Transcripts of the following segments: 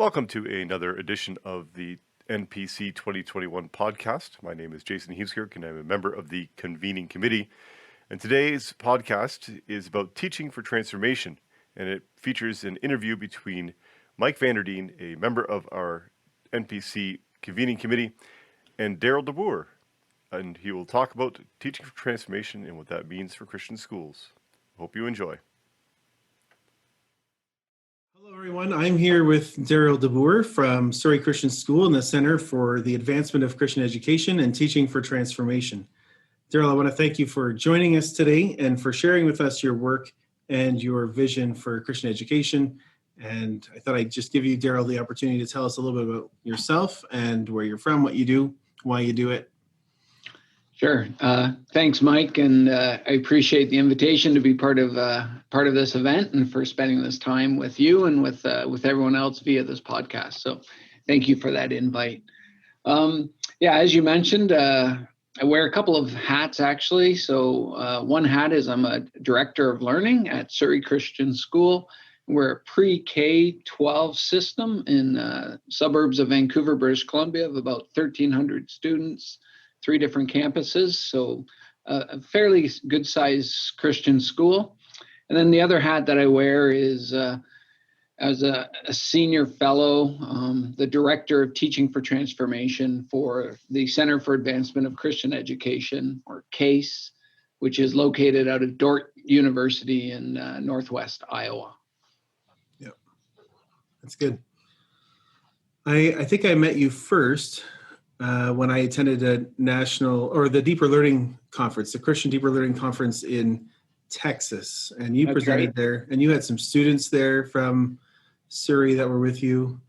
Welcome to another edition of the NPC 2021 podcast. My name is Jason Hueskirk, and I'm a member of the convening committee. And today's podcast is about teaching for transformation, and it features an interview between Mike Vander Deen, a member of our NPC convening committee, and Darryl DeBoer. And he will talk about teaching for transformation and what that means for Christian schools. Hope you enjoy. Hello, everyone. I'm here with Darryl DeBoer from Surrey Christian School in the Center for the Advancement of Christian Education and Teaching for Transformation. Daryl, I want to thank you for joining us today and for sharing with us your work and your vision for Christian education. And I thought I'd just give you, Daryl, the opportunity to tell us a little bit about yourself and where you're from, what you do, why you do it. Sure. Thanks, Mike, and I appreciate the invitation to be part of this event and for spending this time with you and with everyone else via this podcast. So, thank you for that invite. As you mentioned, I wear a couple of hats actually. So, one hat is I'm a director of learning at Surrey Christian School. We're a pre-K-12 system in suburbs of Vancouver, British Columbia, of about 1,300 students. 3 different campuses, so a fairly good-sized Christian school. And then the other hat that I wear is as a senior fellow, the director of teaching for transformation for the Center for Advancement of Christian Education, or CASE, which is located out of Dordt University in Northwest Iowa. Yep, that's good. I think I met you first when I attended the Deeper Learning Conference, the Christian Deeper Learning Conference in Texas. And you presented there, and you had some students there from Surrey that were with you.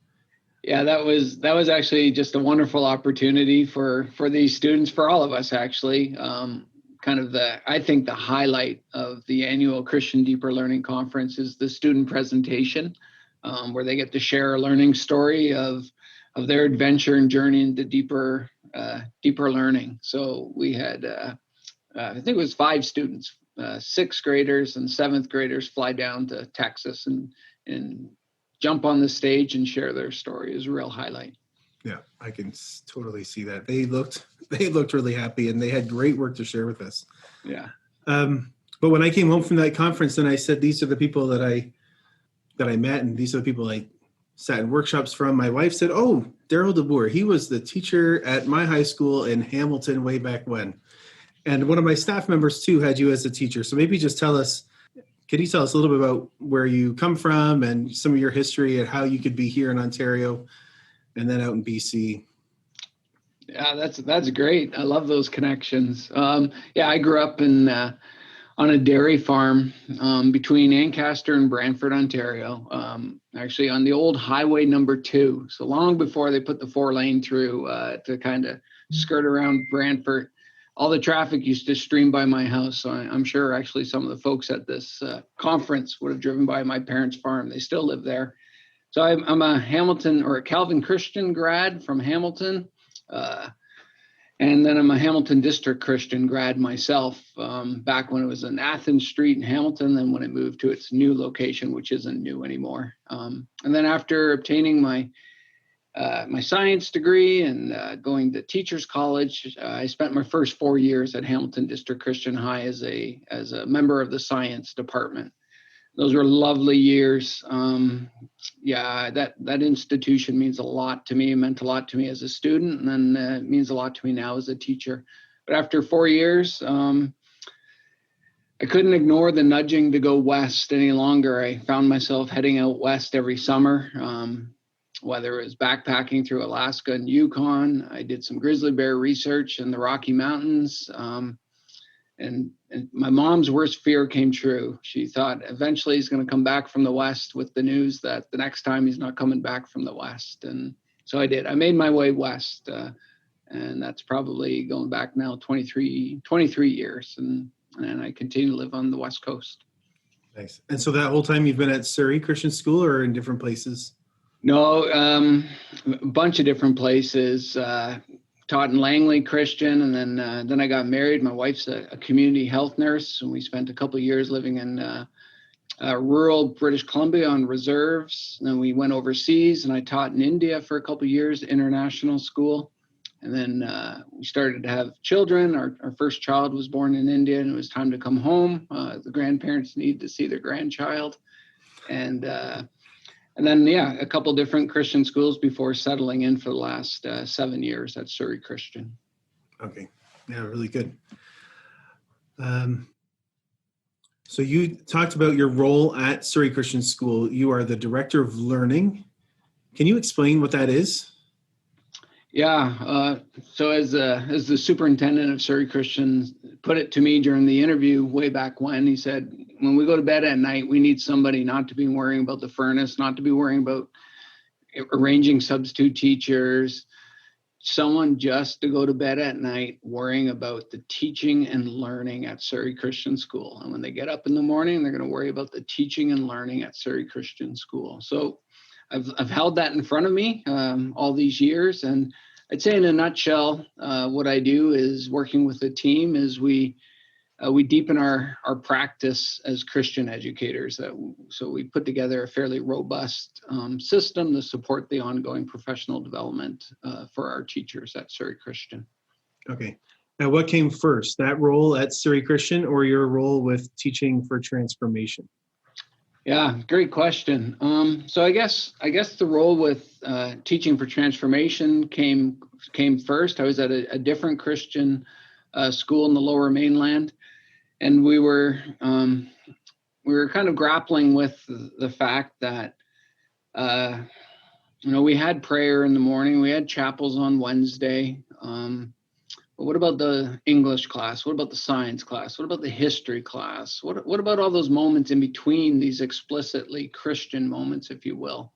Yeah, that was actually just a wonderful opportunity for these students, for all of us actually. I think the highlight of the annual Christian Deeper Learning Conference is the student presentation, where they get to share a learning story of their adventure and journey into deeper learning. So we had, I think it was 5 students, 6th graders and 7th graders fly down to Texas and jump on the stage and share their story. It was a real highlight. Yeah, I can totally see that. They looked really happy, and they had great work to share with us. Yeah. But when I came home from that conference, and I said, these are the people that I met, and these are the people I sat in workshops from, my wife said, "Oh, Darryl DeBoer, he was the teacher at my high school in Hamilton way back when." And one of my staff members too had you as a teacher. So maybe just could you tell us a little bit about where you come from and some of your history and how you could be here in Ontario and then out in BC? Yeah, that's great. I love those connections. I grew up on a dairy farm between Ancaster and Brantford, Ontario, actually on the old highway number 2. So long before they put the 4-lane through to kind of skirt around Brantford, all the traffic used to stream by my house. So I'm sure actually some of the folks at this conference would have driven by my parents' farm. They still live there. So I'm a Hamilton or a Calvin Christian grad from Hamilton. And then I'm a Hamilton District Christian grad myself, back when it was in Athens Street in Hamilton, then when it moved to its new location, which isn't new anymore. And then after obtaining my science degree and going to teachers college, I spent my first 4 years at Hamilton District Christian High as a member of the science department. Those were lovely years. That institution means a lot to me, meant a lot to me as a student, and then it means a lot to me now as a teacher. But after 4 years, I couldn't ignore the nudging to go west any longer. I found myself heading out west every summer, whether it was backpacking through Alaska and Yukon. I did some grizzly bear research in the Rocky Mountains. And my mom's worst fear came true. She thought eventually he's going to come back from the West with the news that the next time he's not coming back from the West. And so I did. I made my way west. And that's probably going back now 23 years. And I continue to live on the West Coast. Nice. And so that whole time you've been at Surrey Christian School or in different places? No, a bunch of different places. Taught in Langley Christian, and then I got married. My wife's a community health nurse, and we spent a couple of years living in rural British Columbia on reserves. And then we went overseas, and I taught in India for a couple of years, international school. And then we started to have children. Our first child was born in India, and it was time to come home. The grandparents needed to see their grandchild. And then, a couple different Christian schools before settling in for the last 7 years at Surrey Christian. Okay. Yeah, really good. So you talked about your role at Surrey Christian School. You are the Director of Learning. Can you explain what that is? Yeah. So as the superintendent of Surrey Christian put it to me during the interview way back when, he said, when we go to bed at night, we need somebody not to be worrying about the furnace, not to be worrying about arranging substitute teachers, someone just to go to bed at night worrying about the teaching and learning at Surrey Christian School. And when they get up in the morning, they're going to worry about the teaching and learning at Surrey Christian School. So I've held that in front of me all these years. And I'd say in a nutshell, what I do is working with the team is we deepen our practice as Christian educators. So we put together a fairly robust system to support the ongoing professional development for our teachers at Surrey Christian. Okay. Now, what came first, that role at Surrey Christian or your role with Teaching for Transformation? Yeah, great question. So I guess the role with Teaching for Transformation came first. I was at a different Christian school in the Lower Mainland, and we were kind of grappling with the fact that we had prayer in the morning, we had chapels on Wednesday. But what about the English class? What about the science class? What about the history class? What about all those moments in between, these explicitly Christian moments, if you will?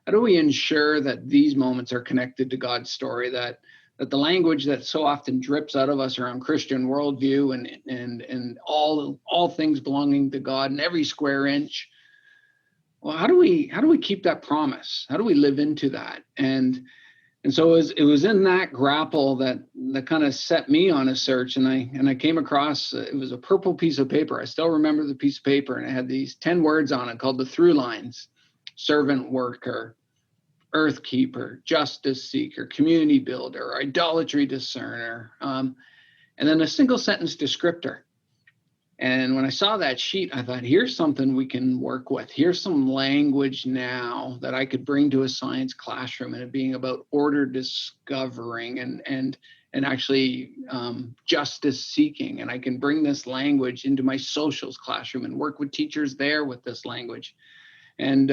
How do we ensure that these moments are connected to God's story, that the language that so often drips out of us around Christian worldview and all things belonging to God in every square inch? Well, how do we keep that promise? How do we live into that? And so it was in that grapple that kind of set me on a search, and I came across, it was a purple piece of paper. I still remember the piece of paper, and it had these 10 words on it called the through lines: servant worker, earth keeper, justice seeker, community builder, idolatry discerner, and then a single sentence descriptor. And when I saw that sheet, I thought, here's something we can work with. Here's some language now that I could bring to a science classroom, and it being about order discovering and actually justice seeking. And I can bring this language into my socials classroom and work with teachers there with this language. And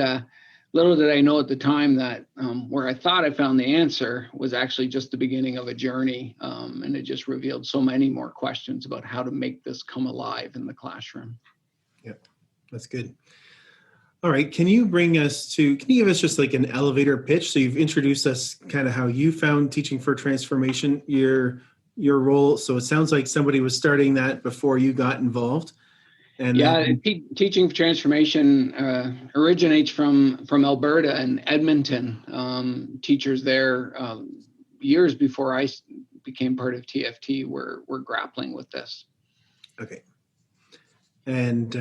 little did I know at the time that where I thought I found the answer was actually just the beginning of a journey. And it just revealed so many more questions about how to make this come alive in the classroom. Yep, that's good. All right, can you give us just like an elevator pitch? So you've introduced us kind of how you found Teaching for Transformation, your role. So it sounds like somebody was starting that before you got involved. And Teaching for Transformation originates from Alberta and Edmonton. Teachers there years before I became part of TFT were grappling with this. Okay. And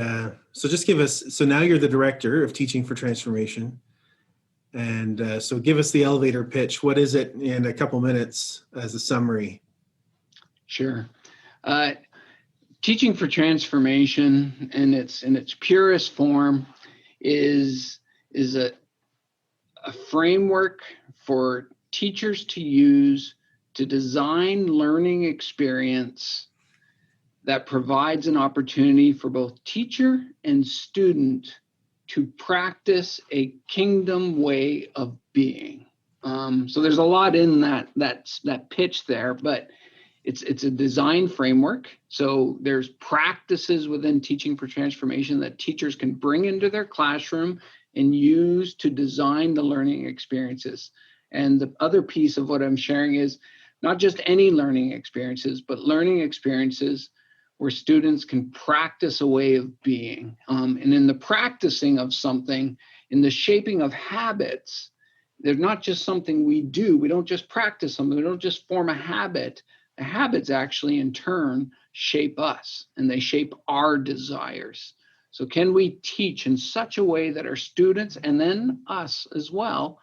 so just give us, so now you're the director of Teaching for Transformation. And so give us the elevator pitch. What is it in a couple minutes as a summary? Sure. Teaching for Transformation in its purest form is a framework for teachers to use to design learning experience that provides an opportunity for both teacher and student to practice a kingdom way of being. So there's a lot in that pitch there, but it's a design framework. So there's practices within Teaching for Transformation that teachers can bring into their classroom and use to design the learning experiences. And the other piece of what I'm sharing is not just any learning experiences, but learning experiences where students can practice a way of being. And in the practicing of something, in the shaping of habits, they're not just something we do. We don't just practice something. We don't just form a habit. The habits actually in turn shape us, and they shape our desires. So can we teach in such a way that our students, and then us as well,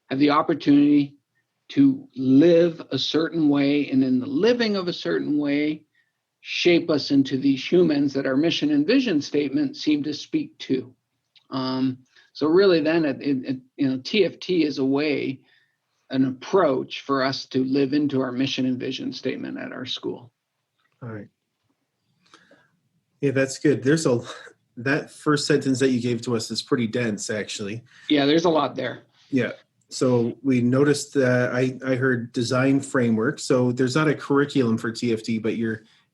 have the opportunity to live a certain way, and in the living of a certain way, shape us into these humans that our mission and vision statement seem to speak to. So really then, TFT is a way, an approach for us to live into our mission and vision statement at our school. All right. Yeah, that's good. That first sentence that you gave to us is pretty dense, actually. Yeah, there's a lot there. Yeah. So we noticed that I heard design framework. So there's not a curriculum for TFT, but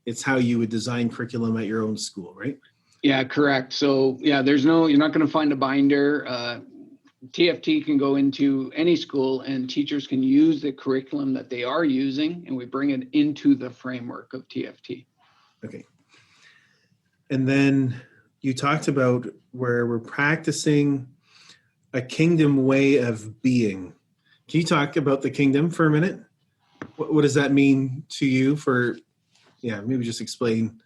it's how you would design curriculum at your own school, right? Yeah, correct. So yeah, you're not going to find a binder. TFT can go into any school and teachers can use the curriculum that they are using, and we bring it into the framework of TFT. Okay. And then you talked about where we're practicing a kingdom way of being. Can you talk about the kingdom for a minute? What does that mean to you? Maybe just explain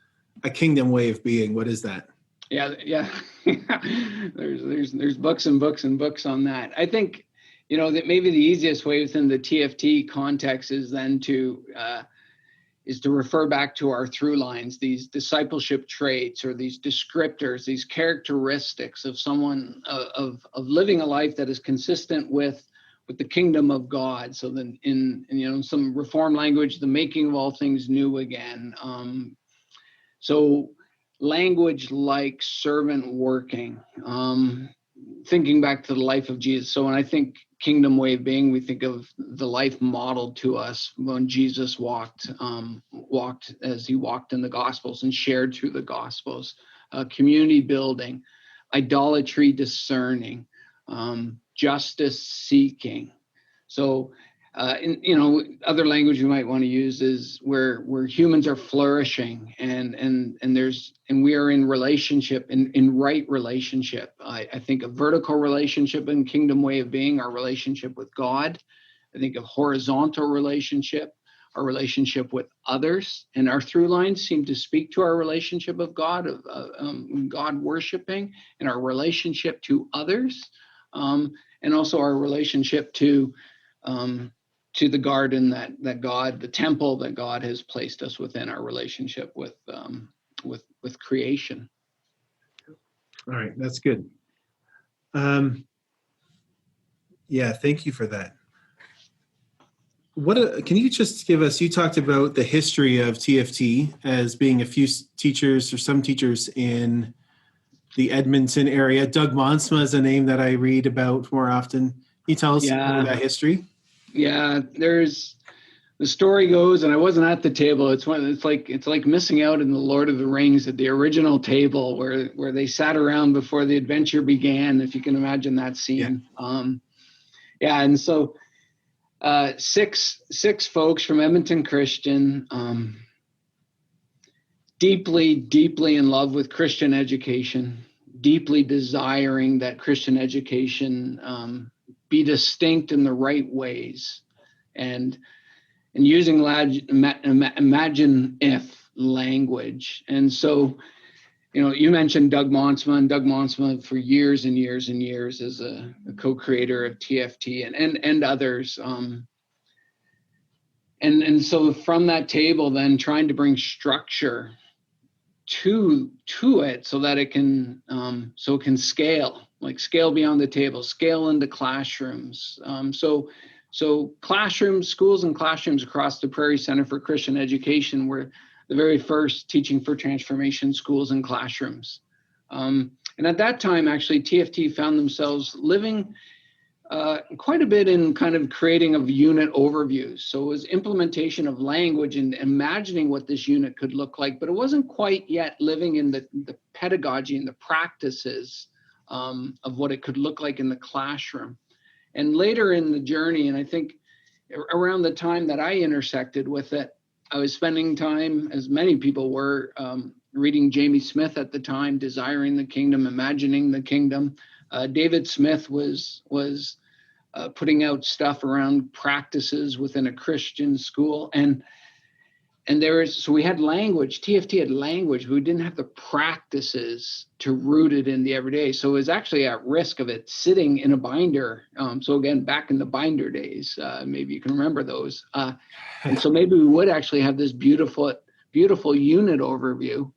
a kingdom way of being. What is that? Yeah. There's books and books and books on that. I think, that maybe the easiest way within the TFT context is then to refer back to our through lines, these discipleship traits or these descriptors, these characteristics of someone of living a life that is consistent with the kingdom of God. So then in some reform language, the making of all things new again. So language like servant working, thinking back to the life of Jesus. So when I think kingdom way of being, we think of the life modeled to us when Jesus walked as he walked in the Gospels and shared through the Gospels, community building, idolatry discerning, justice seeking. So other language you might want to use is where humans are flourishing and we are in relationship, in right relationship. I think of vertical relationship and kingdom way of being, our relationship with God. I think of horizontal relationship, our relationship with others, and our through lines seem to speak to our relationship of God, of God worshiping, and our relationship to others, and also our relationship to the garden that God, the temple that God has placed us within, our relationship with creation. All right, that's good. Thank you for that. Can you just give us, you talked about the history of TFT as being a few teachers or some teachers in the Edmonton area. Doug Monsma is a name that I read about more often. Can you tell us about that history? Yeah, the story goes, and I wasn't at the table. It's like missing out in the Lord of the Rings at the original table where they sat around before the adventure began, if you can imagine that scene. Yeah. And so six folks from Edmonton Christian, deeply in love with Christian education, deeply desiring that Christian education be distinct in the right ways, and using imagine if language. And so, you mentioned Doug Monsma, and Doug Monsma for years and years and years as a co-creator of TFT and others. And so from that table, then trying to bring structure to it so that it can scale beyond the table, scale into classrooms. So classrooms, schools and classrooms across the Prairie Center for Christian Education were the very first Teaching for Transformation schools and classrooms. And at that time, actually, TFT found themselves living quite a bit in kind of creating of unit overviews. So it was implementation of language and imagining what this unit could look like, but it wasn't quite yet living in the pedagogy and the practices of what it could look like in the classroom. And later in the journey, and I think around the time that I intersected with it, I was spending time, as many people were, reading Jamie Smith at the time, Desiring the Kingdom, Imagining the Kingdom. David Smith was putting out stuff around practices within a Christian school. And so we had language, TFT had language, but we didn't have the practices to root it in the everyday. So it was actually at risk of it sitting in a binder. So again, back in the binder days, maybe you can remember those. And so maybe we would actually have this beautiful unit overview,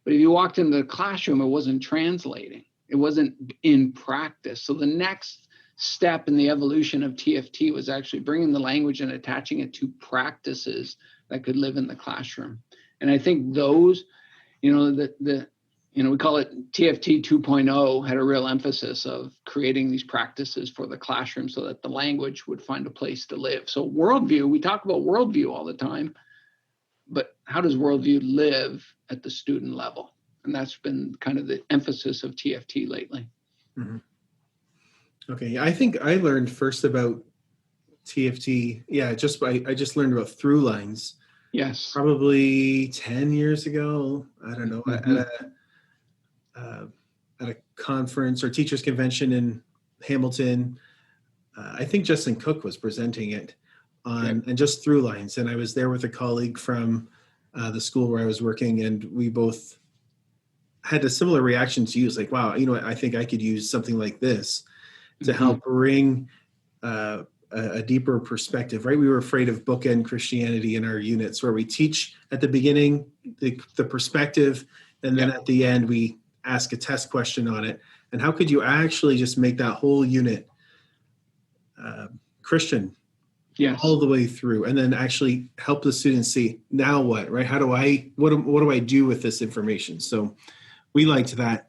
but if you walked into the classroom, it wasn't translating. It wasn't in practice. So the next step in the evolution of TFT was actually bringing the language and attaching it to practices that could live in the classroom. And I think those, we call it TFT 2.0, had a real emphasis of creating these practices for the classroom so that the language would find a place to live. So worldview, we talk about worldview all the time, but how does worldview live at the student level? And that's been kind of the emphasis of TFT lately. Mm-hmm. Okay, I think I learned first about TFT. Yeah, I just learned about through lines. Yes. Probably 10 years ago. I don't know, Mm-hmm. at a conference or teachers convention in Hamilton. I think Justin Cook was presenting it and just through lines. And I was there with a colleague from the school where I was working, and we both had a similar reaction to you. It's like, wow, I think I could use something like this to help bring a deeper perspective, right? We were afraid of bookend Christianity in our units, where we teach at the beginning the perspective, and then at the end we ask a test question on it. And how could you actually just make that whole unit Christian all the way through, and then actually help the students see, now what, right? What do I do with this information? So we liked that.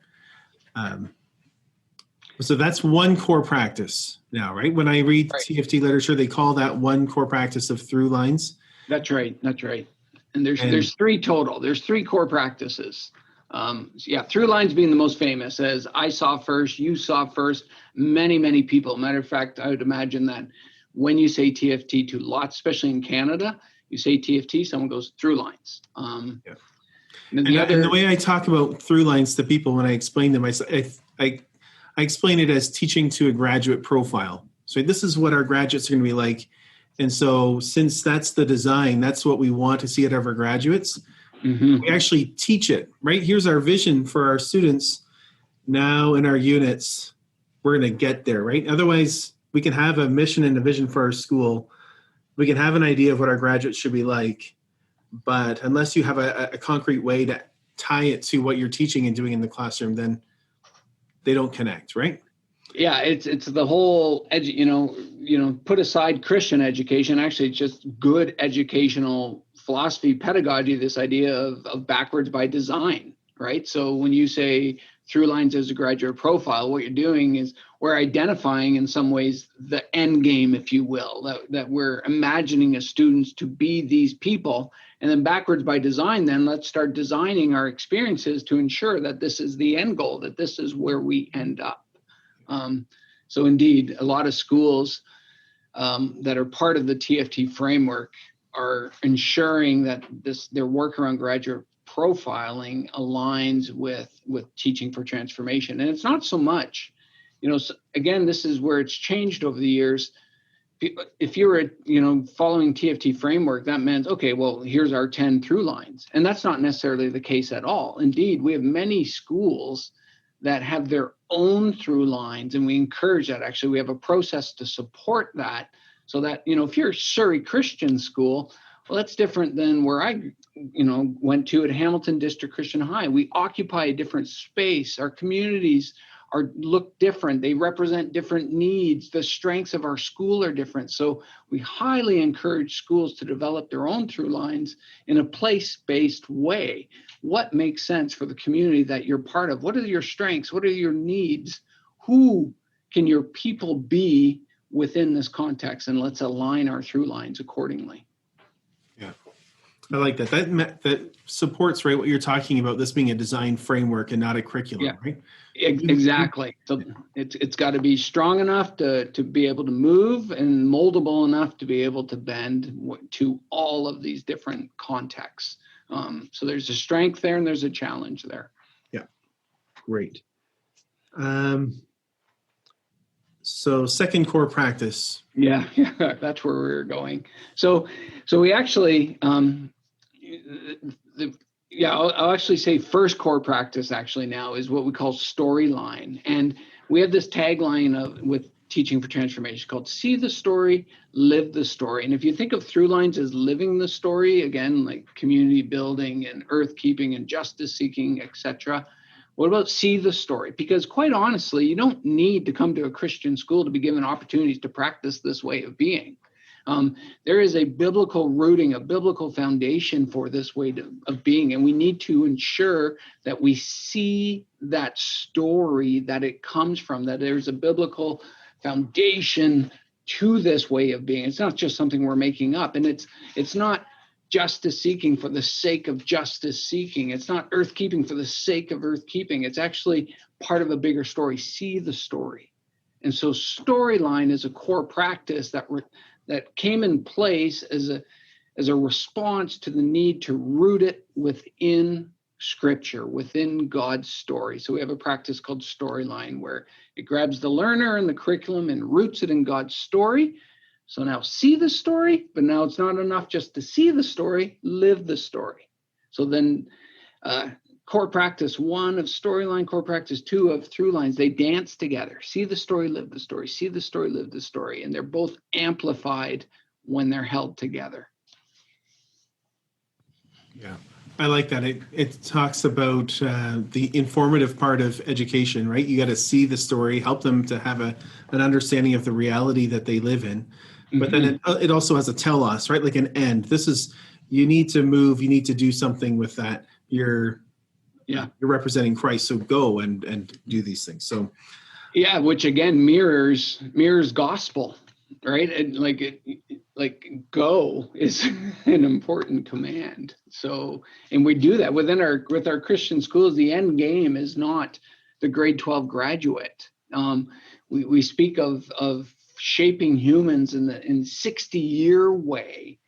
So that's one core practice now, right? When I read TFT literature, they call that one core practice of through lines. That's right. And there's three total. There's three core practices. Through lines being the most famous, as I saw first, you saw first, many people. Matter of fact, I would imagine that when you say TFT to lots, especially in Canada, you say TFT, someone goes through lines. And the way I talk about through lines to people when I explain them, I explain it as teaching to a graduate profile. So this is what our graduates are going to be like. And so since that's the design, that's what we want to see out of our graduates, we actually teach it, right? Here's our vision for our students. Now in our units, we're going to get there, right? Otherwise, we can have a mission and a vision for our school. We can have an idea of what our graduates should be like. But unless you have a concrete way to tie it to what you're teaching and doing in the classroom, then they don't connect, right? Yeah, it's the whole, put aside Christian education. Actually, it's just good educational philosophy, pedagogy, this idea of backwards by design, right? So when you say through lines as a graduate profile, what you're doing is we're identifying in some ways the end game, if you will, that we're imagining as students to be these people. And then backwards by design, then let's start designing our experiences to ensure that this is the end goal, that this is where we end up. So indeed, a lot of schools that are part of the TFT framework are ensuring that their work around graduate profiling aligns with teaching for transformation. And it's not so much, again, this is where it's changed over the years. If you were, following TFT framework, that meant, okay, well, here's our 10 through lines. And that's not necessarily the case at all. Indeed, we have many schools that have their own through lines, and we encourage that. Actually, we have a process to support that, so that, if you're Surrey Christian School, well, that's different than where I, went to at Hamilton District Christian High. We occupy a different space. Our communities look different. They represent different needs. The strengths of our school are different. So we highly encourage schools to develop their own through lines in a place-based way. What makes sense for the community that you're part of? What are your strengths? What are your needs? Who can your people be within this context? And let's align our through lines accordingly. Yeah, I like that. That supports, right, what you're talking about, this being a design framework and not a curriculum, right? Exactly. So it's got to be strong enough to be able to move, and moldable enough to be able to bend to all of these different contexts. So there's a strength there and there's a challenge there. Yeah, great. So second core practice. Yeah, that's where we're going. So we actually, I'll actually say first core practice actually now is what we call storyline. And we have this tagline with Teaching for Transformation called see the story, live the story. And if you think of through lines as living the story, again, like community building and earth keeping and justice seeking, etc. What about see the story? Because quite honestly, you don't need to come to a Christian school to be given opportunities to practice this way of being. There is a biblical rooting, a biblical foundation for this way of being, and we need to ensure that we see that story that it comes from, that there's a biblical foundation to this way of being. It's not just something we're making up, and it's not justice seeking for the sake of justice seeking. It's not earth keeping for the sake of earth keeping. It's actually part of a bigger story. See the story. And so storyline is a core practice that came in place as a response to the need to root it within Scripture, within God's story. So we have a practice called storyline where it grabs the learner and the curriculum and roots it in God's story. So now see the story, but now it's not enough just to see the story, live the story. So then core practice 1 of storyline, core practice 2 of through lines, they dance together. See the story, live the story, see the story, live the story. And they're both amplified when they're held together. Yeah, I like that. It talks about the informative part of education, right? You got to see the story, help them to have an understanding of the reality that they live in. But then it also has a telos, right? Like an end. This is, you need to move, you need to do something with that. You're representing Christ, so go and do these things. So yeah, which again mirrors gospel, right? And like go is an important command. So, and we do that with our Christian schools. The end game is not the grade 12 graduate. We speak of shaping humans in 60-year way.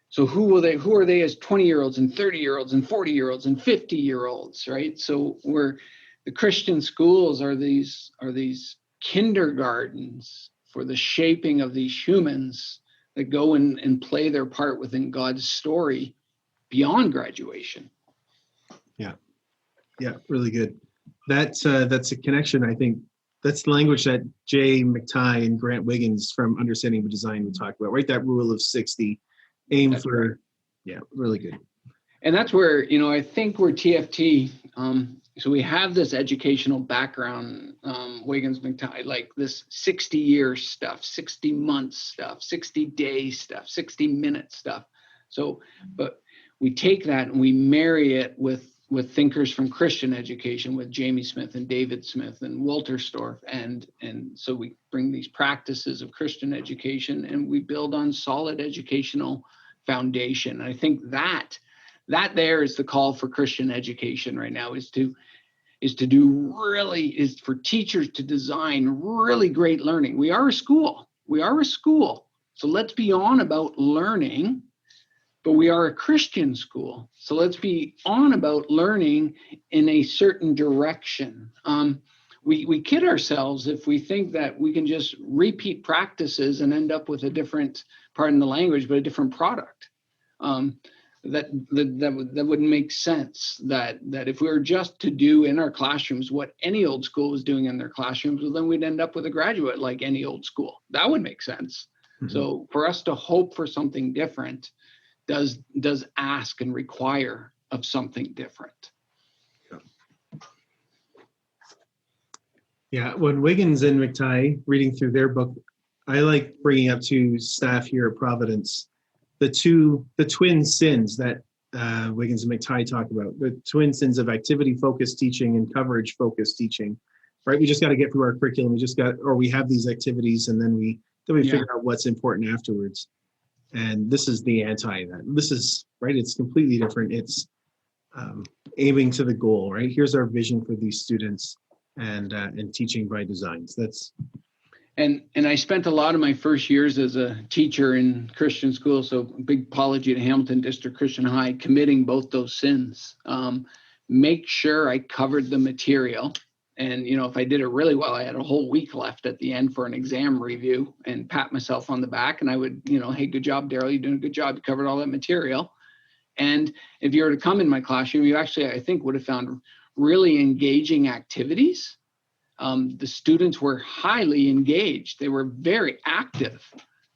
So who are they as 20-year-olds and 30-year-olds and 40-year-olds and 50-year-olds, right? So the Christian schools are these kindergartens for the shaping of these humans that go and play their part within God's story beyond graduation. Yeah, really good. That's a connection, I think. That's the language that Jay McTighe and Grant Wiggins from Understanding Design would talk about, right? That rule of 60, aim That's for, right. Yeah, really good. And that's where, I think we're TFT. So we have this educational background, Wiggins, McTighe, like this 60-year stuff, 60-month stuff, 60-day stuff, 60-minute stuff. So, but we take that and we marry it with thinkers from Christian education, with Jamie Smith and David Smith and Walter Storff. And so we bring these practices of Christian education and we build on solid educational foundation. And I think that there is the call for Christian education right now, is for teachers to design really great learning. We are a school. So let's be on about learning. But we are a Christian school, so let's be on about learning in a certain direction. We kid ourselves if we think that we can just repeat practices and end up with a different, pardon the language, but a different product. That wouldn't make sense. That if we were just to do in our classrooms what any old school was doing in their classrooms, well, then we'd end up with a graduate like any old school. That would make sense. Mm-hmm. So for us to hope for something different does ask and require of something different. Yeah, when Wiggins and McTighe, reading through their book, I like bringing up to staff here at Providence the twin sins that Wiggins and McTighe talk about, the twin sins of activity-focused teaching and coverage-focused teaching, right? We just got to get through our curriculum. We have these activities, and then we figure out what's important afterwards. And this is the anti that. This is, right, it's completely different. It's aiming to the goal, right? Here's our vision for these students, and teaching by designs. That's and I spent a lot of my first years as a teacher in Christian school, so big apology to Hamilton District Christian High, committing both those sins. Make sure I covered the material. And, if I did it really well, I had a whole week left at the end for an exam review, and pat myself on the back. And I would, hey, good job, Daryl. You're doing a good job. You covered all that material. And if you were to come in my classroom, you actually, I think, would have found really engaging activities. The students were highly engaged. They were very active.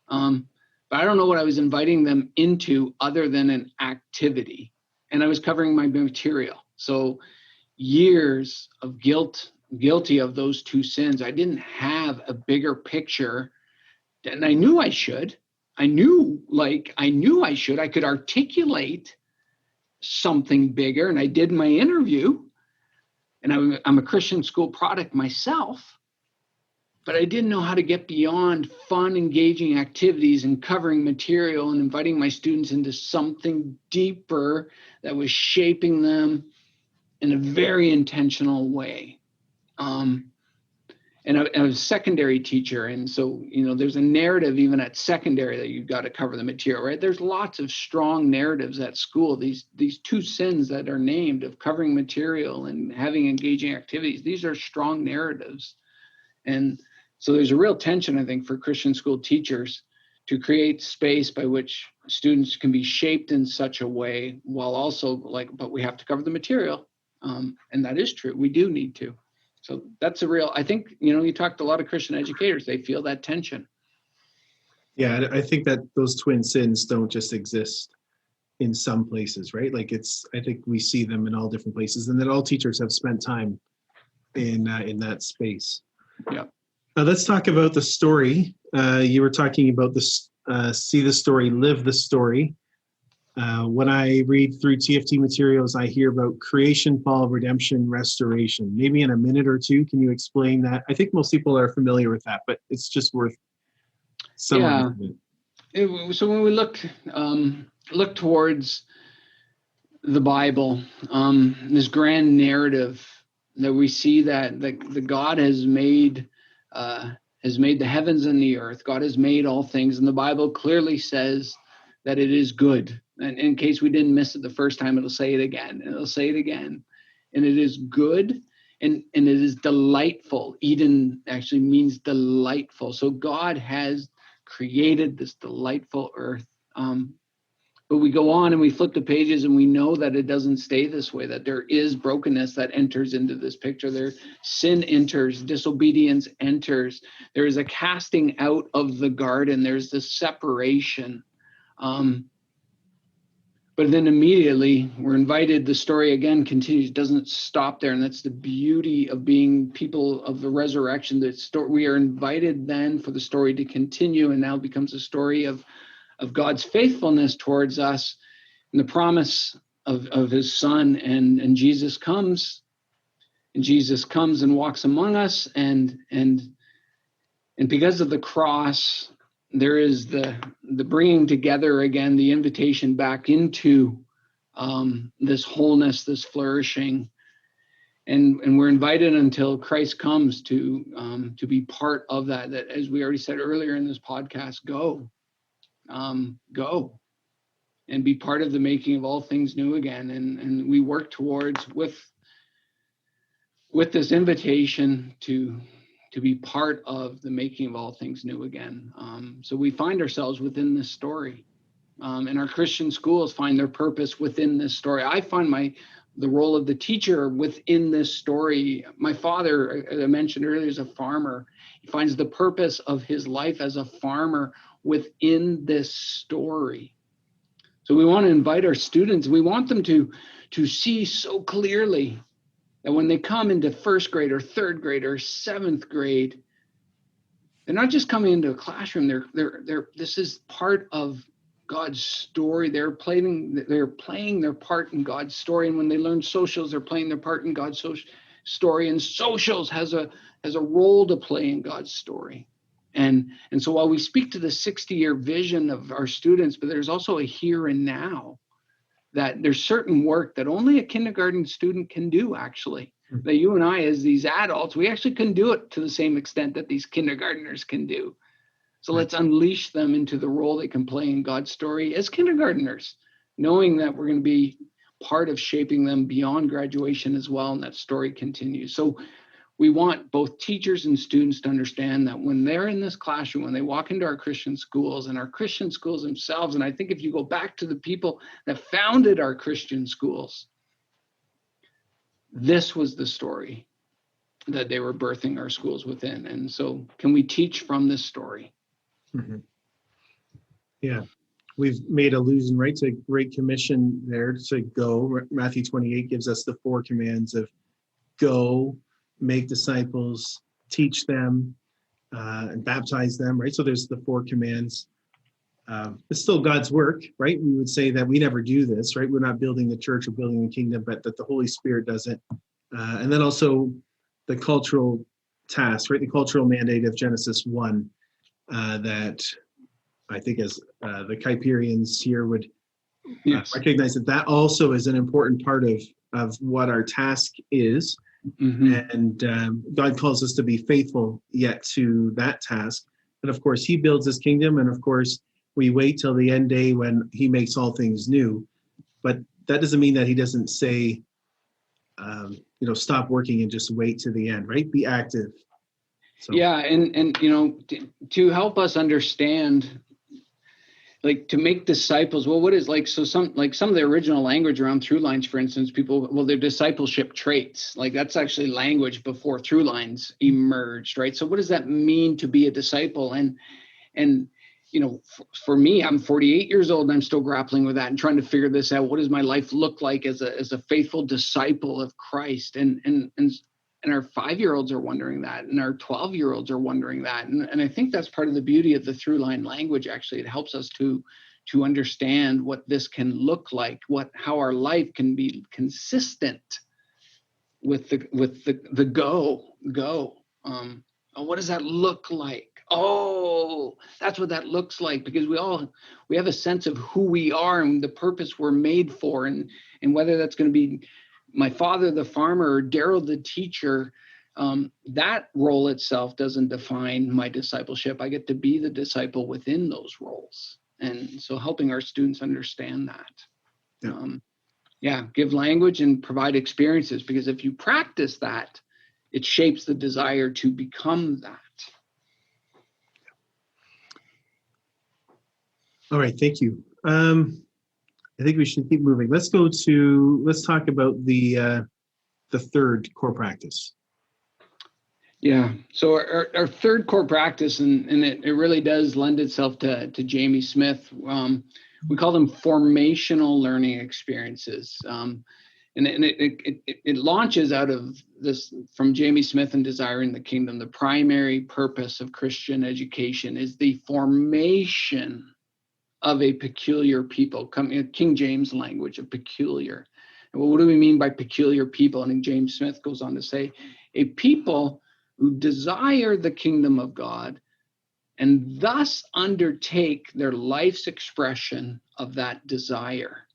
But I don't know what I was inviting them into other than an activity. And I was covering my material. So years of guilty of those two sins. I didn't have a bigger picture, and I knew I should. I could articulate something bigger, and I did my interview, and I'm a Christian school product myself, but I didn't know how to get beyond fun, engaging activities and covering material and inviting my students into something deeper that was shaping them in a very intentional way. And I was a secondary teacher. And so, there's a narrative even at secondary that you've got to cover the material, right? There's lots of strong narratives at school. These two sins that are named of covering material and having engaging activities, these are strong narratives. And so there's a real tension, I think, for Christian school teachers to create space by which students can be shaped in such a way while also but we have to cover the material. And that is true. We do need to. So that's I think, you talk to a lot of Christian educators, they feel that tension. Yeah, I think that those twin sins don't just exist in some places, right? I think we see them in all different places, and that all teachers have spent time in that space. Yeah. Let's talk about the story. You were talking about this, see the story, live the story. When I read through TFT materials, I hear about creation, fall, redemption, restoration. Maybe in a minute or two, can you explain that? I think most people are familiar with that, but it's just worth some. Yeah. So when we look towards the Bible, this grand narrative that we see that the God has made the heavens and the earth. God has made all things, and the Bible clearly says that it is good. And in case we didn't miss it the first time, it'll say it again, and it'll say it again. And it is good, and it is delightful. Eden actually means delightful. So God has created this delightful earth. But we go on and we flip the pages and we know that it doesn't stay this way, that there is brokenness that enters into this picture. There, sin enters, disobedience enters. There is a casting out of the garden. There's this separation. But then immediately we're invited, the story again continues, doesn't stop there. And that's the beauty of being people of the resurrection. We are invited then for the story to continue, and now becomes a story of God's faithfulness towards us and the promise of his son. And Jesus comes, and walks among us. And because of the cross, there is the bringing together again, the invitation back into this wholeness, this flourishing, and we're invited until Christ comes to be part of that. That, as we already said earlier in this podcast, go and be part of the making of all things new again. And we work towards with this invitation to be part of the making of all things new again. So we find ourselves within this story. And our Christian schools find their purpose within this story. I find the role of the teacher within this story. My father, as I mentioned earlier, is a farmer. He finds the purpose of his life as a farmer within this story. So we want to invite our students. We want them to see so clearly that when they come into first grade or third grade or seventh grade, they're not just coming into a classroom. This is part of God's story. They're playing their part in God's story. And when they learn socials, they're playing their part in God's story. And socials has a role to play in God's story. And so while we speak to the 60-year vision of our students, but there's also a here and now, that there's certain work that only a kindergarten student can do, actually. That you and I, as these adults, we actually couldn't do it to the same extent that these kindergartners can do. So let's unleash them into the role they can play in God's story as kindergartners, knowing that we're going to be part of shaping them beyond graduation as well, and that story continues. So we want both teachers and students to understand that when they're in this classroom, when they walk into our Christian schools and our Christian schools themselves, and I think if you go back to the people that founded our Christian schools, this was the story that they were birthing our schools within. And so can we teach from this story? Mm-hmm. Yeah. We've made allusion, right, to Great Commission there to go. Matthew 28 gives us the 4 commands of go, make disciples, teach them, and baptize them, right? So there's the 4 commands. It's still God's work, right? We would say that we never do this, right? We're not building the church or building the kingdom, but that the Holy Spirit does it. And then also the cultural task, right? The cultural mandate of Genesis 1 that I think as the Kuyperians here would Yes. recognize that also is an important part of what our task is. Mm-hmm. And God calls us to be faithful yet to that task. And of course, he builds his kingdom. And of course, we wait till the end day when he makes all things new. But that doesn't mean that he doesn't say, stop working and just wait to the end, right? Be active. So. Yeah. And to help us understand, like, to make disciples, well, what is some of the original language around through lines, for instance, they're discipleship traits. Like, that's actually language before through lines emerged, right? So what does that mean to be a disciple? And for me, I'm 48 years old and I'm still grappling with that and trying to figure this out. What does my life look like as a faithful disciple of Christ? And our 5-year-olds are wondering that, and our 12-year-olds are wondering that. And I think that's part of the beauty of the through line language. Actually, it helps us to understand what this can look like, how our life can be consistent with the go. What does that look like? Oh, that's what that looks like, because we have a sense of who we are and the purpose we're made for, and whether that's going to be my father, the farmer, or Daryl, the teacher, that role itself doesn't define my discipleship. I get to be the disciple within those roles. And so helping our students understand that. Give language and provide experiences, because if you practice that, it shapes the desire to become that. All right, thank you. I think we should keep moving. Let's talk about the third core practice. Yeah. So our third core practice, and it really does lend itself to Jamie Smith. We call them formational learning experiences. And it launches out of this from Jamie Smith and Desiring the Kingdom. The primary purpose of Christian education is the formation of a peculiar people, King James language of peculiar. And what do we mean by peculiar people? And James Smith goes on to say, a people who desire the kingdom of God and thus undertake their life's expression of that desire.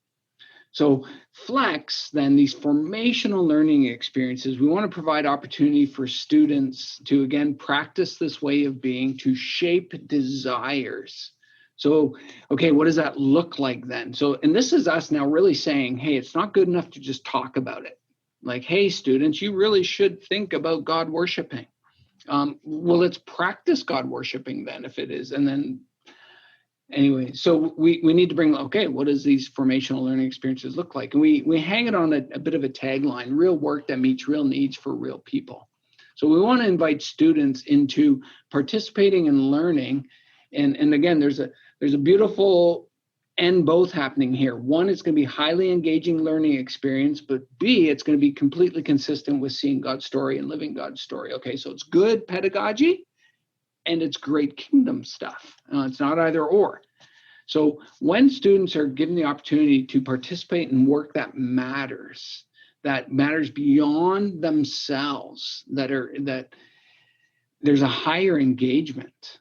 So Flex, then, these formational learning experiences, we want to provide opportunity for students to, again, practice this way of being, to shape desires. So, okay, what does that look like then? So, and this is us now really saying, hey, it's not good enough to just talk about it. Like, hey, students, you really should think about God worshiping. Well, let's practice God worshiping then, if it is. And then, anyway, so we need to bring, okay, what does these formational learning experiences look like? And we hang it on a bit of a tagline, real work that meets real needs for real people. So we want to invite students into participating and learning. And again, there's a beautiful and both happening here. One, it's going to be highly engaging learning experience, but B, it's going to be completely consistent with seeing God's story and living God's story. Okay, so it's good pedagogy and it's great kingdom stuff. It's not either or. So when students are given the opportunity to participate in work that matters beyond themselves, that there's a higher engagement.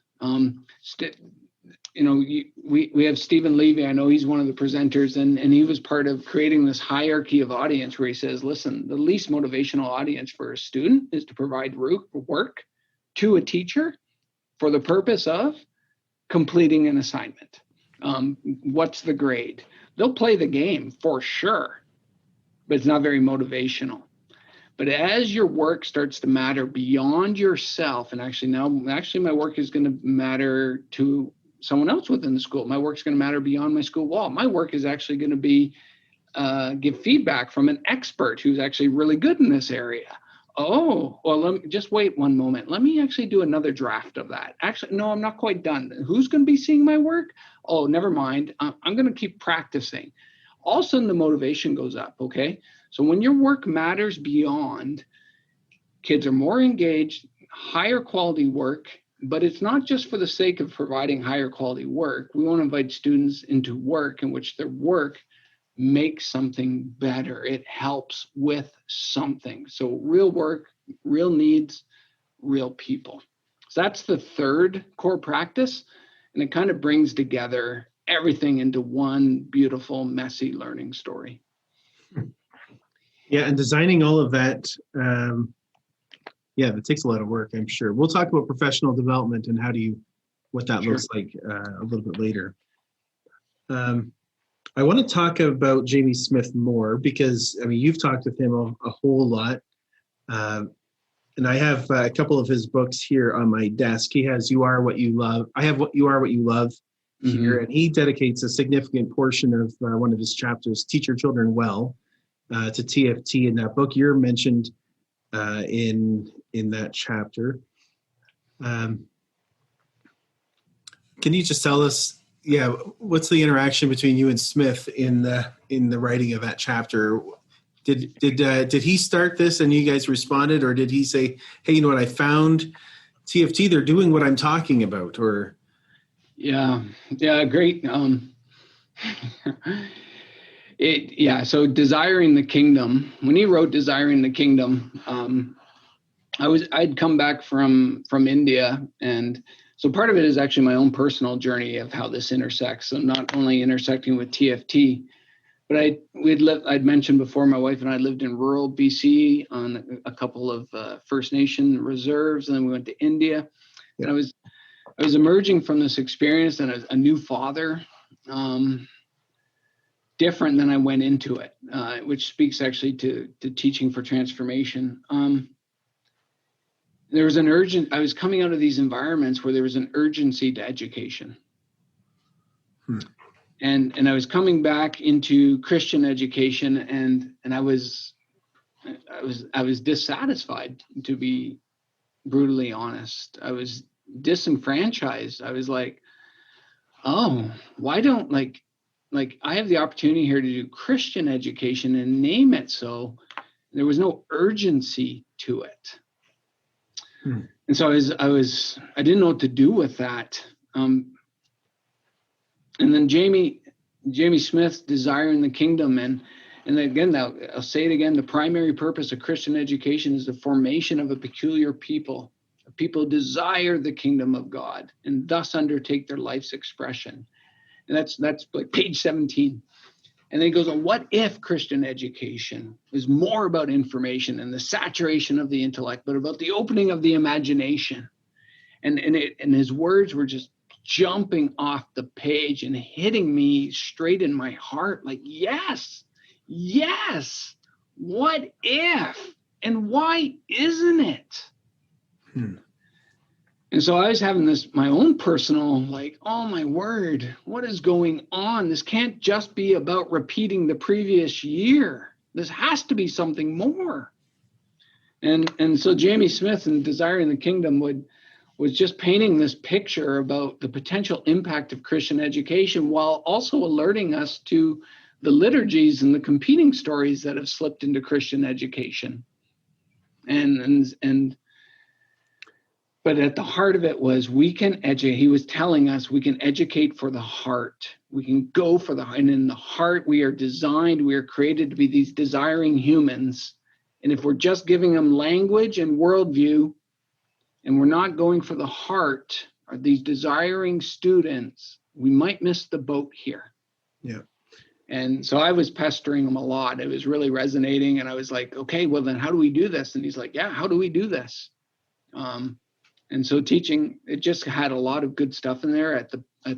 We have Stephen Levy. I know he's one of the presenters, and he was part of creating this hierarchy of audience where he says, listen, the least motivational audience for a student is to provide work to a teacher for the purpose of completing an assignment. What's the grade? They'll play the game for sure, but it's not very motivational. But as your work starts to matter beyond yourself, and actually my work is going to matter to someone else within the school. My work's going to matter beyond my school wall. My work is actually going to be give feedback from an expert who's actually really good in this area. Oh, well, let me just wait one moment. Let me actually do another draft of that. Actually, no, I'm not quite done. Who's going to be seeing my work? Oh, never mind. I'm going to keep practicing. All of a sudden, the motivation goes up, okay? So when your work matters beyond, kids are more engaged, higher quality work, but it's not just for the sake of providing higher quality work. We want to invite students into work in which their work makes something better. It helps with something. So real work, real needs, real people. So that's the third core practice. And it kind of brings together everything into one beautiful, messy learning story. Yeah, and designing all of that, that takes a lot of work, I'm sure. We'll talk about professional development and what that looks like a little bit later. I want to talk about Jamie Smith more because, I mean, you've talked with him a whole lot. And I have a couple of his books here on my desk. He has You Are What You Love. I have You Are What You Love here. And he dedicates a significant portion of one of his chapters, Teach Your Children Well, to TFT in that book. You're mentioned in that chapter. Can you just tell us, what's the interaction between you and Smith in the writing of that chapter? Did he start this and you guys responded, or did he say, hey, you know what, I found TFT, they're doing what I'm talking about? Or great. So Desiring the Kingdom, when he wrote Desiring the Kingdom, I'd come back from India, and so part of it is actually my own personal journey of how this intersects. So not only intersecting with TFT, but I'd mentioned before, my wife and I lived in rural BC on a couple of First Nation reserves, and then we went to India. Yeah. And I was emerging from this experience and a new father, different than I went into it, which speaks actually to teaching for transformation. There was I was coming out of these environments where there was an urgency to education. And I was coming back into Christian education, and I was dissatisfied, to be brutally honest. I was disenfranchised. I was like, oh, why don't like I have the opportunity here to do Christian education and name it so. There was no urgency to it. And so I didn't know what to do with that. And then Jamie Smith, Desiring the Kingdom, and again, I'll say it again, the primary purpose of Christian education is the formation of a peculiar people. People desire the kingdom of God and thus undertake their life's expression. And that's like page 17. And then he goes on, what if Christian education is more about information and the saturation of the intellect, but about the opening of the imagination? And his words were just jumping off the page and hitting me straight in my heart. Like, yes, what if? And why isn't it? And so I was having my own personal, like, oh my word, what is going on? This can't just be about repeating the previous year. This has to be something more. And so Jamie Smith in Desiring the Kingdom was just painting this picture about the potential impact of Christian education, while also alerting us to the liturgies and the competing stories that have slipped into Christian education. But at the heart of it was we can educate. He was telling us we can educate for the heart. We can go for the heart. And in the heart, we are created to be these desiring humans. And if we're just giving them language and worldview, and we're not going for the heart, or these desiring students, we might miss the boat here. Yeah. And so I was pestering him a lot. It was really resonating. And I was like, okay, well then how do we do this? And he's like, yeah, how do we do this? And so teaching, it just had a lot of good stuff in there at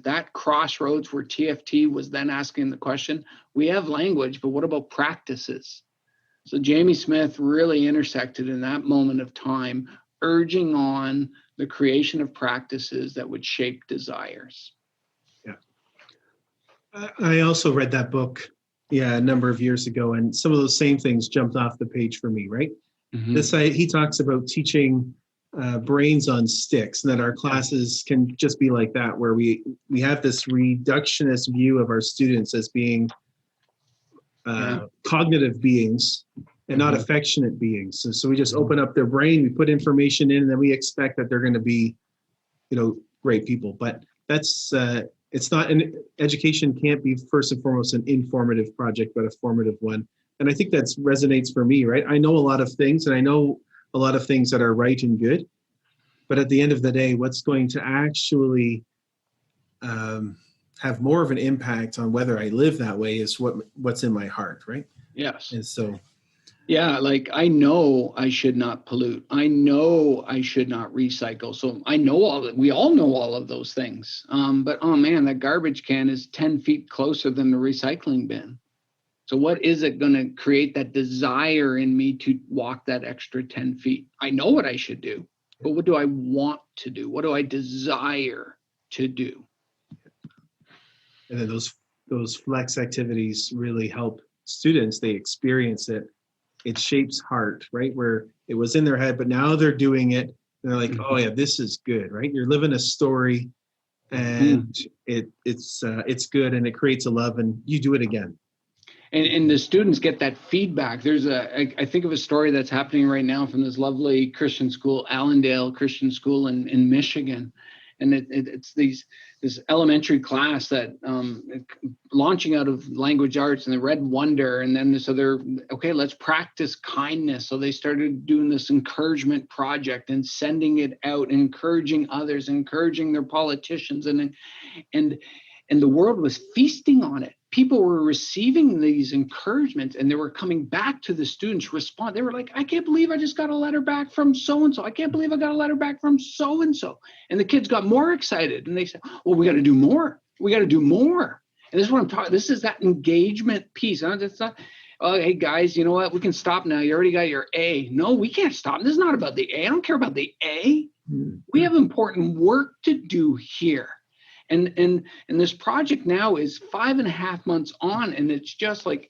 that crossroads where TFT was then asking the question, we have language, but what about practices? So Jamie Smith really intersected in that moment of time, urging on the creation of practices that would shape desires. Yeah. I also read that book, a number of years ago, and some of those same things jumped off the page for me, right? Mm-hmm. He talks about teaching brains on sticks, and that our classes can just be like that, where we have this reductionist view of our students as being cognitive beings and not affectionate beings. So we just open up their brain, we put information in, and then we expect that they're going to be, great people. But that's it's not an education can't be first and foremost an informative project, but a formative one. And I think that resonates for me, right? I know a lot of things, and I know a lot of things that are right and good. But at the end of the day, what's going to actually have more of an impact on whether I live that way is what's in my heart, right? Yes. And so, yeah, like I know I should not pollute. I know I should not recycle. So I know we all know all of those things. But oh man, that garbage can is 10 feet closer than the recycling bin. So what is it going to create that desire in me to walk that extra 10 feet? I know what I should do, but what do I want to do? What do I desire to do? And then those flex activities really help students. They experience it. It shapes heart, right? Where it was in their head, but now they're doing it. And they're like, oh yeah, this is good, right? You're living a story, and it's good, and it creates a love, and you do it again. And the students get that feedback. I think of a story that's happening right now from this lovely Christian school, Allendale Christian School in Michigan. And it's this elementary class that launching out of language arts, and they read Wonder. And then so they're, okay, let's practice kindness. So they started doing this encouragement project and sending it out, and encouraging others, encouraging their politicians. And the world was feasting on it. People were receiving these encouragements, and they were coming back to the students' response. They were like, I can't believe I just got a letter back from so-and-so. I can't believe I got a letter back from so-and-so. And the kids got more excited, and they said, well, we got to do more. We got to do more. And this is what I'm talking. This is that engagement piece. It's not, oh, hey guys, you know what? We can stop now. You already got your A. No, we can't stop. This is not about the A. I don't care about the A. We have important work to do here. And this project now is 5.5 months on, and it's just like,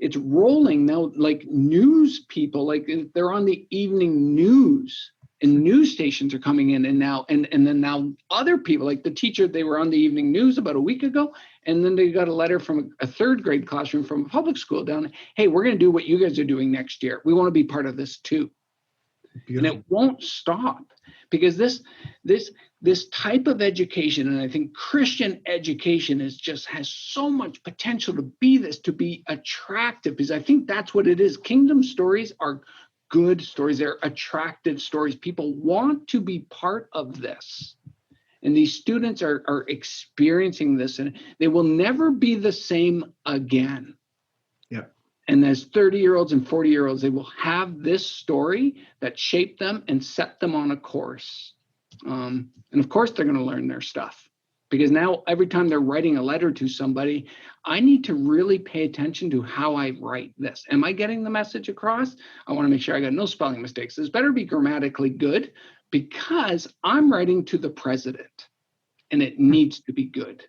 it's rolling now. Like news people, like they're on the evening news, and news stations are coming in, and then now other people, like the teacher, they were on the evening news about a week ago, and then they got a letter from a third grade classroom from a public school down. Hey, we're going to do what you guys are doing next year. We want to be part of this too. Beautiful. And it won't stop, because this type of education, and I think Christian education has so much potential to be this, to be attractive, because I think that's what it is. Kingdom stories are good stories. They're attractive stories. People want to be part of this. And these students are experiencing this, and they will never be the same again. Yeah. And as 30-year-olds and 40-year-olds, they will have this story that shaped them and set them on a course. And of course, they're going to learn their stuff, because now every time they're writing a letter to somebody, I need to really pay attention to how I write this. Am I getting the message across? I want to make sure I got no spelling mistakes. This better be grammatically good, because I'm writing to the president, and it needs to be good.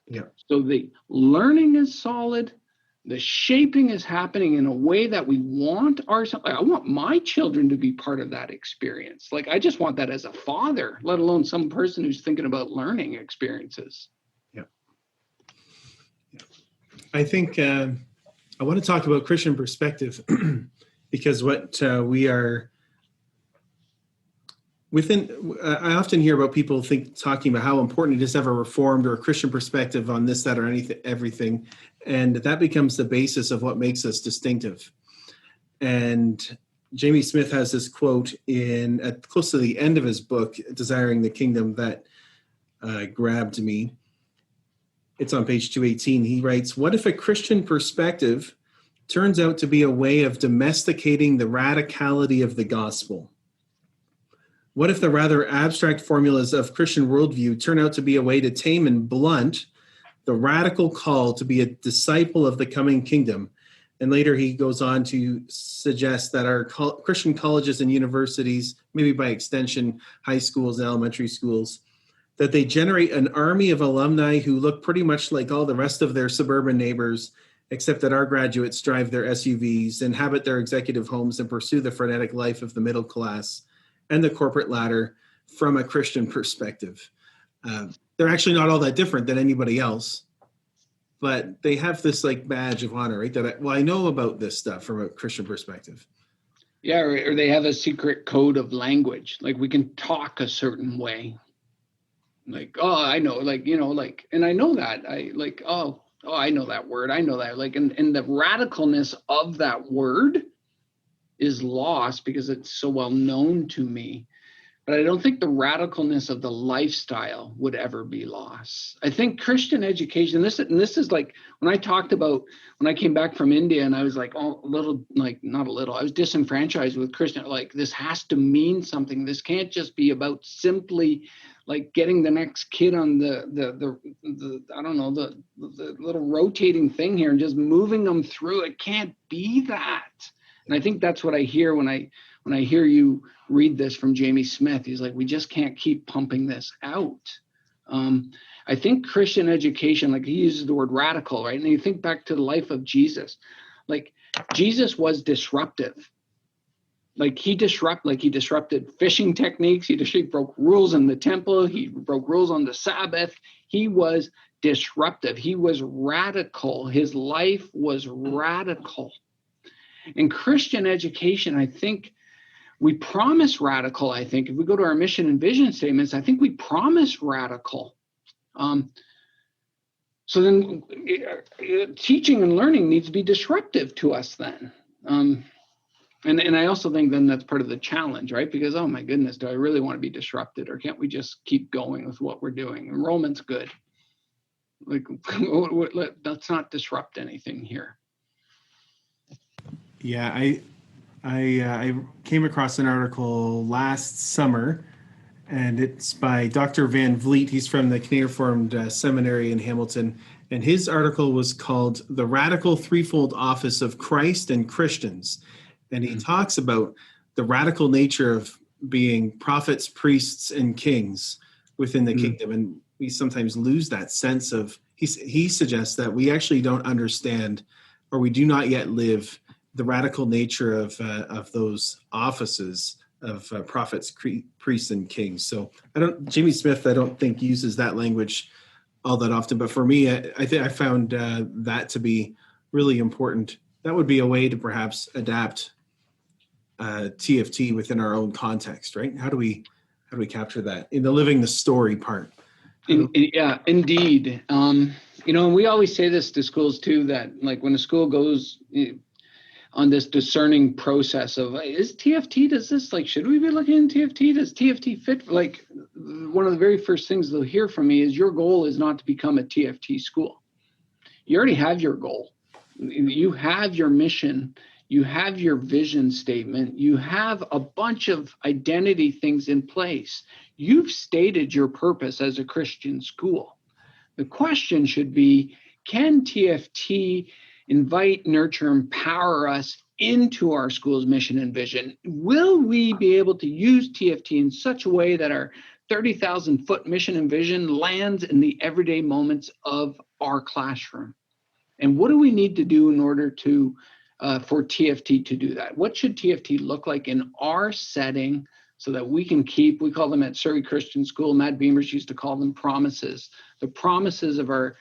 Yeah. So the learning is solid. The shaping is happening in a way that we want I want my children to be part of that experience. Like, I just want that as a father, let alone some person who's thinking about learning experiences. Yeah. I think I want to talk about Christian perspective, because what we are within, I often hear about people talking about how important it is to have a Reformed or a Christian perspective on this, that, or everything. And that becomes the basis of what makes us distinctive. And Jamie Smith has this quote close to the end of his book, Desiring the Kingdom, that grabbed me. It's on page 218. He writes, "What if a Christian perspective turns out to be a way of domesticating the radicality of the gospel? What if the rather abstract formulas of Christian worldview turn out to be a way to tame and blunt the radical call to be a disciple of the coming kingdom, And later he goes on to suggest that our Christian colleges and universities, maybe by extension, high schools and elementary schools, that they generate an army of alumni who look pretty much like all the rest of their suburban neighbors, except that our graduates drive their SUVs, inhabit their executive homes, and pursue the frenetic life of the middle class and the corporate ladder from a Christian perspective. They're actually not all that different than anybody else, but they have this like badge of honor, right? That I know about this stuff from a Christian perspective. Yeah, or they have a secret code of language. Like we can talk a certain way. Like, oh, I know, like, and I know that. I know that word. I know that. Like, and the radicalness of that word is lost because it's so well known to me. But I don't think the radicalness of the lifestyle would ever be lost. I think Christian education, this is like when I came back from India and I was like, oh, I was disenfranchised with Christian. Like, this has to mean something. This can't just be about simply like getting the next kid on the little rotating thing here and just moving them through. It can't be that. And I think that's what I hear when I hear you read this from Jamie Smith. He's like, we just can't keep pumping this out. I think Christian education, like he uses the word radical, right? And you think back to the life of Jesus, like Jesus was disruptive. Like he disrupted fishing techniques. He broke rules in the temple. He broke rules on the Sabbath. He was disruptive. He was radical. His life was radical. In Christian education, I think we promise radical. I think if we go to our mission and vision statements, I think we promise radical. So then teaching and learning needs to be disruptive to us then. And I also think then that's part of the challenge, right? Because, oh my goodness, do I really want to be disrupted, or can't we just keep going with what we're doing? Enrollment's good. Like, let's not disrupt anything here. Yeah, I came across an article last summer, and it's by Dr. Van Vliet. He's from the Canadian Reformed Seminary in Hamilton, and his article was called "The Radical Threefold Office of Christ and Christians." And he talks about the radical nature of being prophets, priests, and kings within the kingdom. And we sometimes lose that sense of, he suggests that we actually don't understand, or we do not yet live the radical nature of those offices of prophets, priests, and kings. So Jamie Smith, I don't think uses that language all that often, but for me, I think I found that to be really important. That would be a way to perhaps adapt TFT within our own context, right? How do we capture that in the living the story part? Yeah, indeed. And we always say this to schools too, that like when a school goes on this discerning process of, is TFT, does this, like, should we be looking at TFT? Does TFT fit? Like, one of the very first things they'll hear from me is your goal is not to become a TFT school. You already have your goal. You have your mission. You have your vision statement. You have a bunch of identity things in place. You've stated your purpose as a Christian school. The question should be, can TFT invite, nurture, empower us into our school's mission and vision? Will we be able to use TFT in such a way that our 30,000-foot mission and vision lands in the everyday moments of our classroom? And what do we need to do in order to for TFT to do that? What should TFT look like in our setting so that we can keep, we call them at Surrey Christian School, Matt Beamers used to call them promises, the promises of our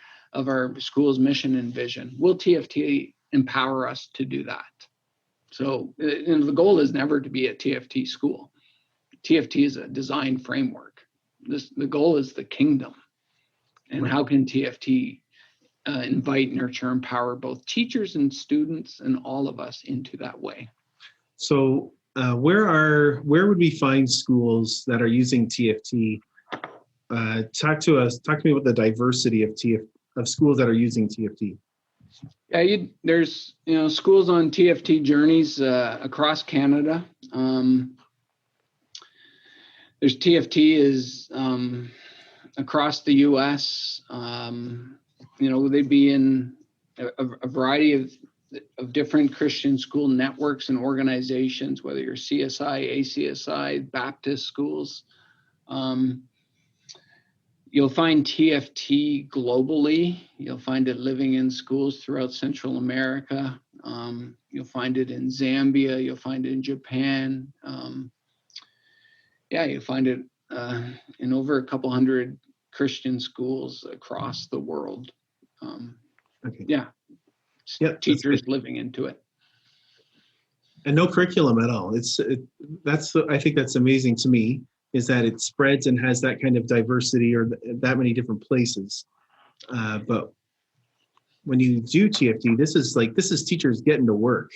school's mission and vision. Will TFT empower us to do that? So the goal is never to be a TFT school. TFT is a design framework. The goal is the kingdom. And how can TFT invite, nurture, empower both teachers and students and all of us into that way? So where would we find schools that are using TFT? Talk to me about the diversity of schools that are using TFT. Yeah, there's schools on TFT journeys across Canada. There's TFT is across the U.S. They'd be in a variety of of different Christian school networks and organizations, whether you're CSI, ACSI, Baptist schools. You'll find TFT globally. You'll find it living in schools throughout Central America. You'll find it in Zambia. You'll find it in Japan. You'll find it in over a couple hundred Christian schools across the world. Okay. Yeah. Yep, Teachers living into it. And no curriculum at all. I think that's amazing to me, is that it spreads and has that kind of diversity, or that many different places. But when you do TFT, this is teachers getting to work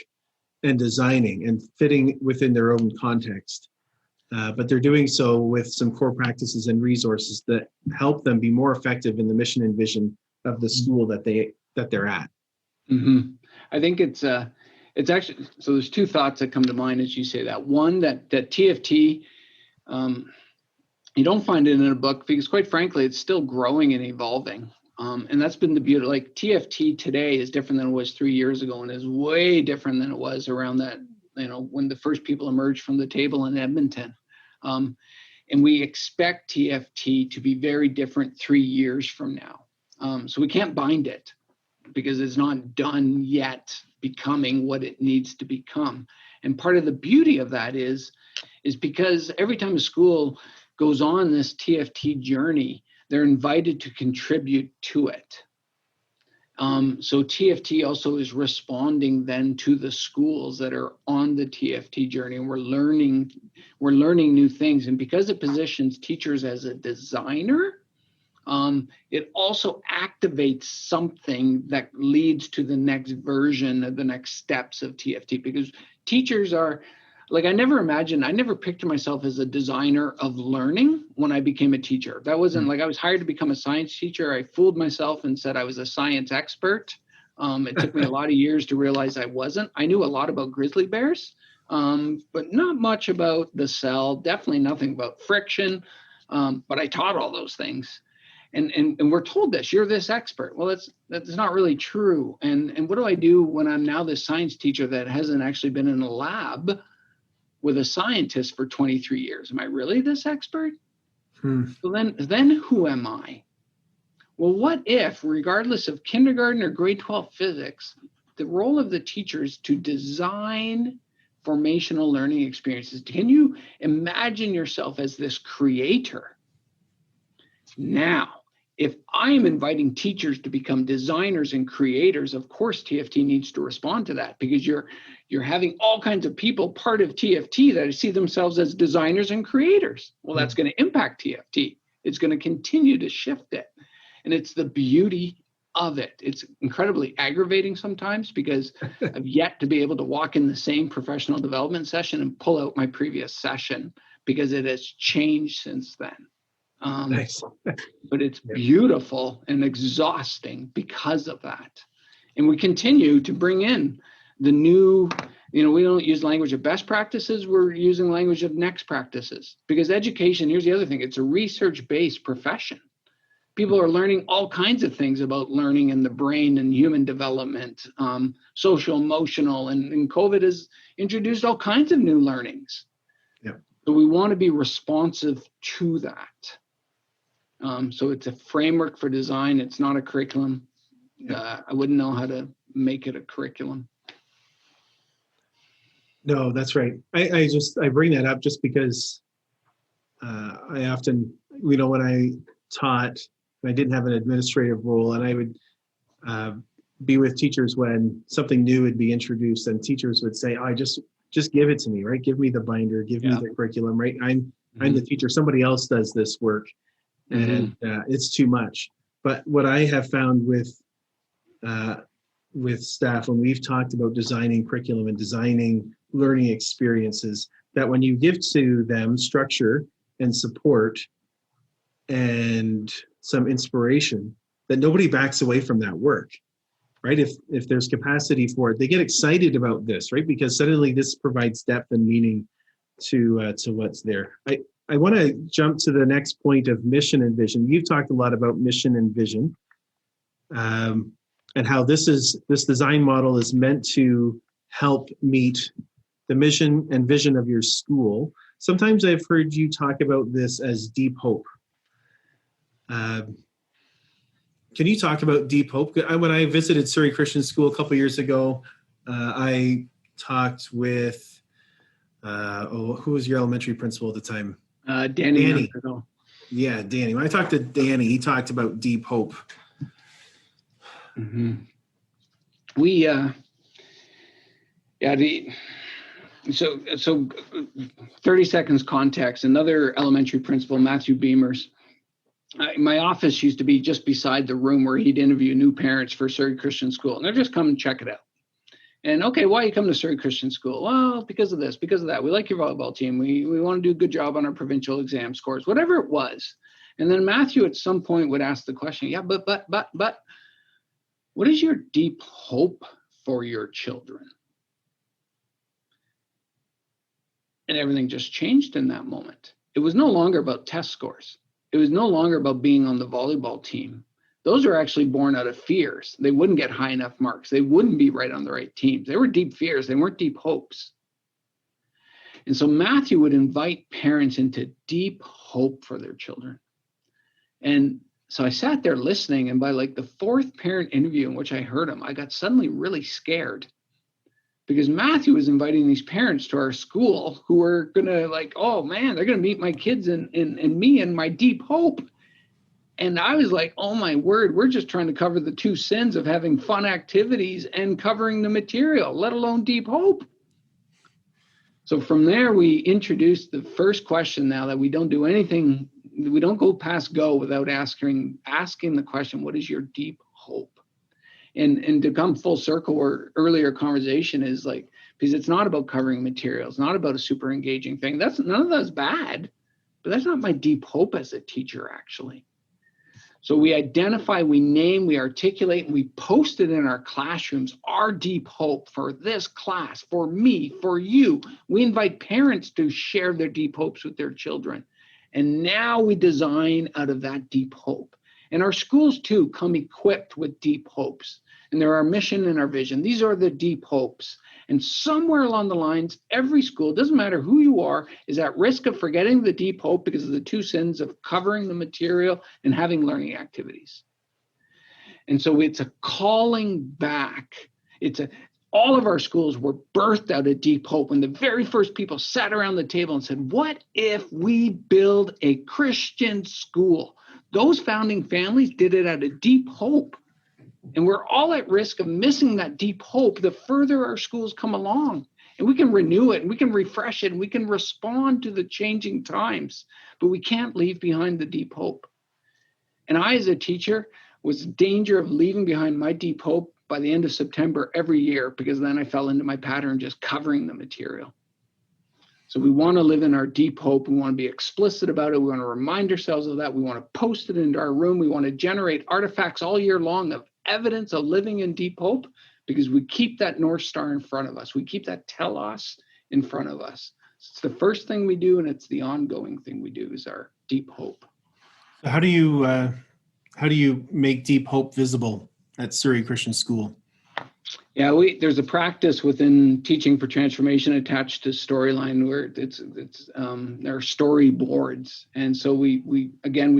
and designing and fitting within their own context. But they're doing so with some core practices and resources that help them be more effective in the mission and vision of the school that they're at. Mm-hmm. I think it's actually, so there's two thoughts that come to mind as you say that. One, that TFT, you don't find it in a book because, quite frankly, it's still growing and evolving. And that's been the beauty. Like, TFT today is different than it was 3 years ago, and is way different than it was around that, when the first people emerged from the table in Edmonton. And we expect TFT to be very different 3 years from now. So we can't bind it because it's not done yet becoming what it needs to become. And part of the beauty of that is because every time a school goes on this TFT journey, they're invited to contribute to it. So TFT also is responding then to the schools that are on the TFT journey, and we're learning new things. And because it positions teachers as a designer, it also activates something that leads to the next version of the next steps of TFT, because teachers are, like, I never pictured myself as a designer of learning when I became a teacher. That wasn't like I was hired to become a science teacher. I fooled myself and said I was a science expert. It took me a lot of years to realize I wasn't. I knew a lot about grizzly bears, but not much about the cell, definitely nothing about friction. But I taught all those things. And we're told this, you're this expert. Well, that's not really true. And what do I do when I'm now this science teacher that hasn't actually been in a lab with a scientist for 23 years? Am I really this expert? So then who am I? Well, what if, regardless of kindergarten or grade 12 physics, the role of the teacher is to design formational learning experiences? Can you imagine yourself as this creator? Now, if I'm inviting teachers to become designers and creators, of course TFT needs to respond to that, because you're having all kinds of people part of TFT that see themselves as designers and creators. Well, that's going to impact TFT. It's going to continue to shift it. And it's the beauty of it. It's incredibly aggravating sometimes, because I've yet to be able to walk in the same professional development session and pull out my previous session, because it has changed since then. Nice. But it's beautiful and exhausting because of that. And we continue to bring in the new, we don't use language of best practices, we're using language of next practices. Because education, here's the other thing, it's a research-based profession. People are learning all kinds of things about learning and the brain and human development, social, emotional, and COVID has introduced all kinds of new learnings. Yeah. So we want to be responsive to that. So it's a framework for design. It's not a curriculum. I wouldn't know how to make it a curriculum. No, that's right. I bring that up just because I often, when I taught, I didn't have an administrative role, and I would be with teachers when something new would be introduced, and teachers would say, "I just give it to me, right? Give me the binder, give me the curriculum, right? I'm the teacher. Somebody else does this work." And it's too much. But what I have found with staff, when we've talked about designing curriculum and designing learning experiences, that when you give to them structure and support and some inspiration, that nobody backs away from that work, right? If there's capacity for it, they get excited about this, right? Because suddenly this provides depth and meaning to what's there. I want to jump to the next point of mission and vision. You've talked a lot about mission and vision. And and how this design model is meant to help meet the mission and vision of your school. Sometimes I've heard you talk about this as deep hope. Can you talk about deep hope? When I visited Surrey Christian School a couple of years ago, I talked with, who was your elementary principal at the time? Danny. Yeah, Danny. When I talked to Danny, he talked about deep hope. Mm-hmm. So 30 seconds context. Another elementary principal, Matthew Beamers. My office used to be just beside the room where he'd interview new parents for Surrey Christian School. And they're just come and check it out. And okay, why you come to Surrey Christian School? Well, because of this, because of that. We like your volleyball team. We want to do a good job on our provincial exam scores, whatever it was. And then Matthew at some point would ask the question, yeah, but, what is your deep hope for your children? And everything just changed in that moment. It was no longer about test scores. It was no longer about being on the volleyball team. Those are actually born out of fears. They wouldn't get high enough marks. They wouldn't be right on the right teams. They were deep fears. They weren't deep hopes. And so Matthew would invite parents into deep hope for their children. And so I sat there listening, and by like the fourth parent interview in which I heard him, I got suddenly really scared, because Matthew was inviting these parents to our school who were going to like, oh man, they're going to meet my kids and me and my deep hope. And I was like, oh my word, we're just trying to cover the two sins of having fun activities and covering the material, let alone deep hope. So from there, we introduced the first question now that we don't do anything, we don't go past go without asking the question, what is your deep hope? And to come full circle, our earlier conversation is like, because it's not about covering material, it's not about a super engaging thing. None of that's bad, but that's not my deep hope as a teacher, actually. So we identify, we name, we articulate, and we post it in our classrooms, our deep hope for this class, for me, for you. We invite parents to share their deep hopes with their children. And now we design out of that deep hope. And our schools, too, come equipped with deep hopes. And they're our mission and our vision. These are the deep hopes. And somewhere along the lines, every school, doesn't matter who you are, is at risk of forgetting the deep hope because of the two sins of covering the material and having learning activities. And so it's a calling back. All of our schools were birthed out of deep hope when the very first people sat around the table and said, what if we build a Christian school? Those founding families did it out of deep hope. And we're all at risk of missing that deep hope the further our schools come along. And we can renew it, and we can refresh it, and we can respond to the changing times, but we can't leave behind the deep hope. And I, as a teacher, was in danger of leaving behind my deep hope by the end of September every year, because then I fell into my pattern just covering the material. So we want to live in our deep hope. We want to be explicit about it. We want to remind ourselves of that. We want to post it into our room. We want to generate artifacts all year long of evidence of living in deep hope, because we keep that North Star in front of us. We keep that telos in front of us. It's the first thing we do, and it's the ongoing thing we do, is our deep hope. So how do you make deep hope visible at Surrey Christian School? Yeah, there's a practice within Teaching for Transformation attached to Storyline where there are storyboards. And so we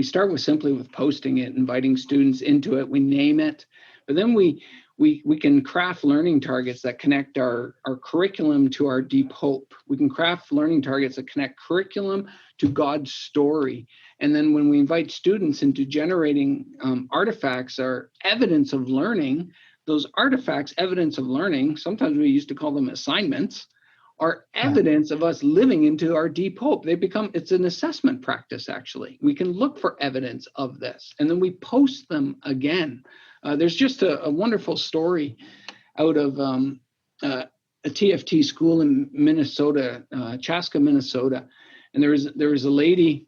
start with posting it, inviting students into it. We name it, but then we can craft learning targets that connect our curriculum to our deep hope. We can craft learning targets that connect curriculum to God's story. And then when we invite students into generating artifacts or evidence of learning, those artifacts, evidence of learning, sometimes we used to call them assignments, are evidence of us living into our deep hope. It's an assessment practice, actually. We can look for evidence of this, and then we post them again. There's just a wonderful story out of a TFT school in Minnesota, Chaska, Minnesota. And there was a lady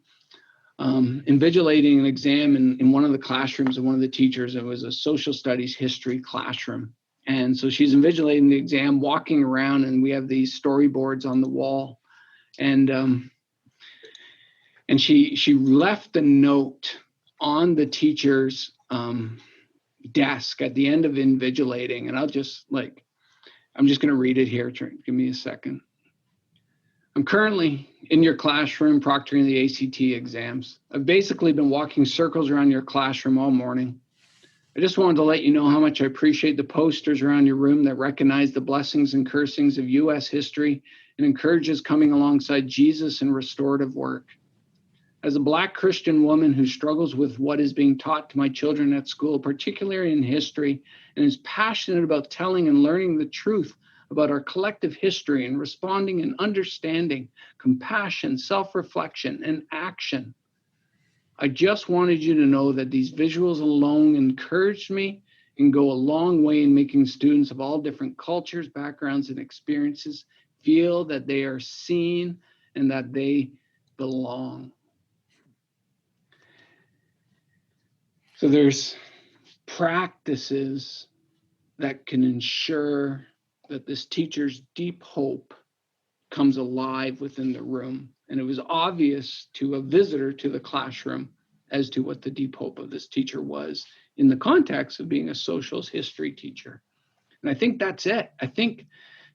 invigilating an exam in one of the classrooms of one of the teachers. It was a social studies history classroom. And so she's invigilating the exam, walking around, and we have these storyboards on the wall. And she left a note on the teacher's desk at the end of invigilating, and I'm just going to read it here. Give me a second. I'm currently in your classroom proctoring the ACT exams. I've basically been walking circles around your classroom all morning. I just wanted to let you know how much I appreciate the posters around your room that recognize the blessings and cursings of U.S. history and encourages coming alongside Jesus and restorative work. As a Black Christian woman who struggles with what is being taught to my children at school, particularly in history, and is passionate about telling and learning the truth about our collective history and responding and understanding, compassion, self-reflection, and action, I just wanted you to know that these visuals alone encouraged me and go a long way in making students of all different cultures, backgrounds, and experiences feel that they are seen and that they belong. So there's practices that can ensure that this teacher's deep hope comes alive within the room. And it was obvious to a visitor to the classroom as to what the deep hope of this teacher was in the context of being a social history teacher. And I think that's it. I think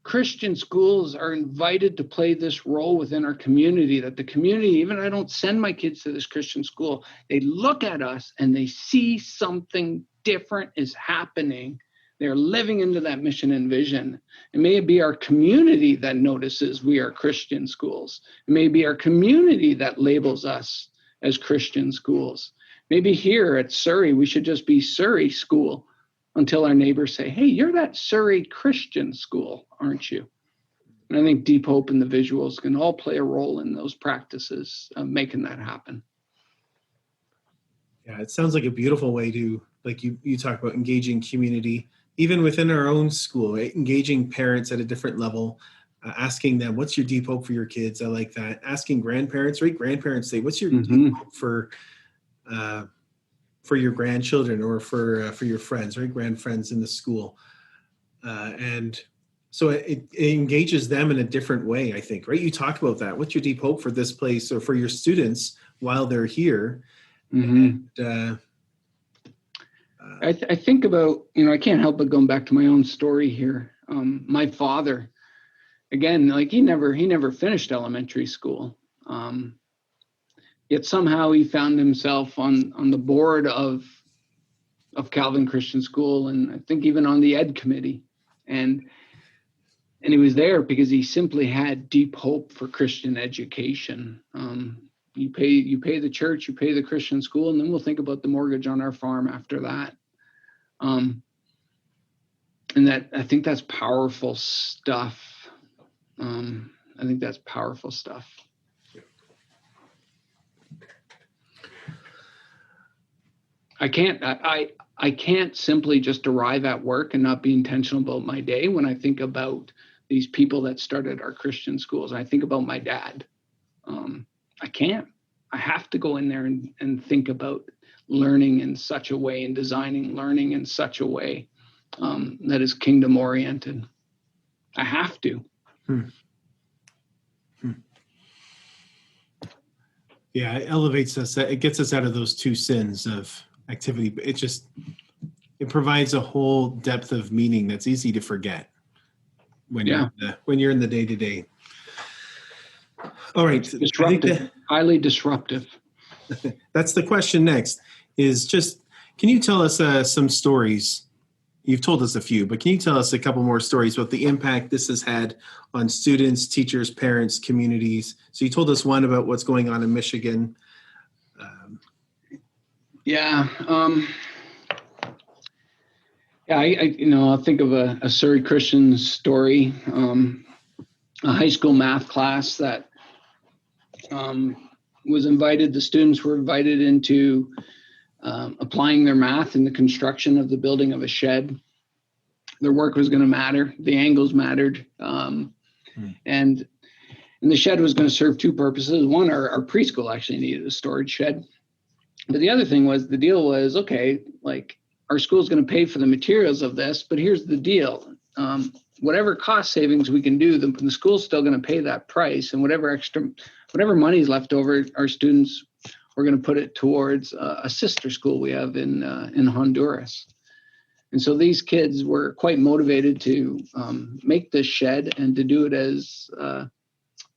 Christian schools are invited to play this role within our community, that the community, even I don't send my kids to this Christian school, they look at us and they see something different is happening. They're living into that mission and vision. It may be our community that notices we are Christian schools. It may be our community that labels us as Christian schools. Maybe here at Surrey, we should just be Surrey School until our neighbors say, hey, you're that Surrey Christian School, aren't you? And I think Deep Hope and the visuals can all play a role in those practices of making that happen. Yeah, it sounds like a beautiful way to, like you talk about engaging community, even within our own school, right? Engaging parents at a different level, asking them, what's your deep hope for your kids? I like that. Asking grandparents, right? Grandparents say, what's your deep hope for your grandchildren or for your friends, right? Grand friends in the school. And so it engages them in a different way, I think, right? You talk about that. What's your deep hope for this place or for your students while they're here? And, I think about, I can't help but going back to my own story here. My father, again, like he never finished elementary school. Yet somehow he found himself on the board of Calvin Christian School, and I think even on the ed committee. And he was there because he simply had deep hope for Christian education. You pay the church, you pay the Christian school, and then we'll think about the mortgage on our farm after that. And that, I think that's powerful stuff. I think that's powerful stuff. I can't simply just arrive at work and not be intentional about my day when I think about these people that started our Christian schools. I think about my dad. I can't. I have to go in there and think about learning in such a way and designing learning in such a way that is kingdom oriented. I have to. Yeah, it elevates us. It gets us out of those two sins of activity. It provides a whole depth of meaning that's easy to forget when you're in the day-to-day. All right. Disruptive, highly disruptive. That's the question next is just, can you tell us some stories? You've told us a few, but can you tell us a couple more stories about the impact this has had on students, teachers, parents, communities? So you told us one about what's going on in Michigan. I'll think of a Surrey Christian story, a high school math class that was invited. The students were invited into applying their math in the construction of the building of a shed. Their work was going to matter. The angles mattered. And the shed was going to serve two purposes. One, our preschool actually needed a storage shed. But the other thing was, the deal was, okay, like our school's going to pay for the materials of this, but here's the deal. Whatever cost savings we can do, the school's still going to pay that price, and whatever money is left over, our students, we're going to put it towards a sister school we have in Honduras. And so these kids were quite motivated to make this shed and to do it as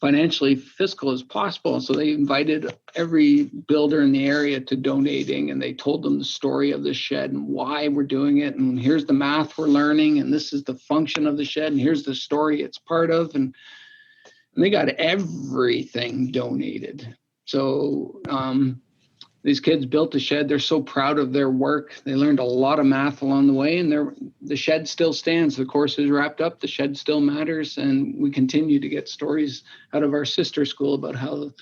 financially fiscal as possible. So they invited every builder in the area to donating, and they told them the story of the shed and why we're doing it. And here's the math we're learning, and this is the function of the shed, and here's the story it's part of. And they got everything donated. So these kids built the shed. They're so proud of their work. They learned a lot of math along the way, and the shed still stands. The course is wrapped up. The shed still matters, and we continue to get stories out of our sister school about how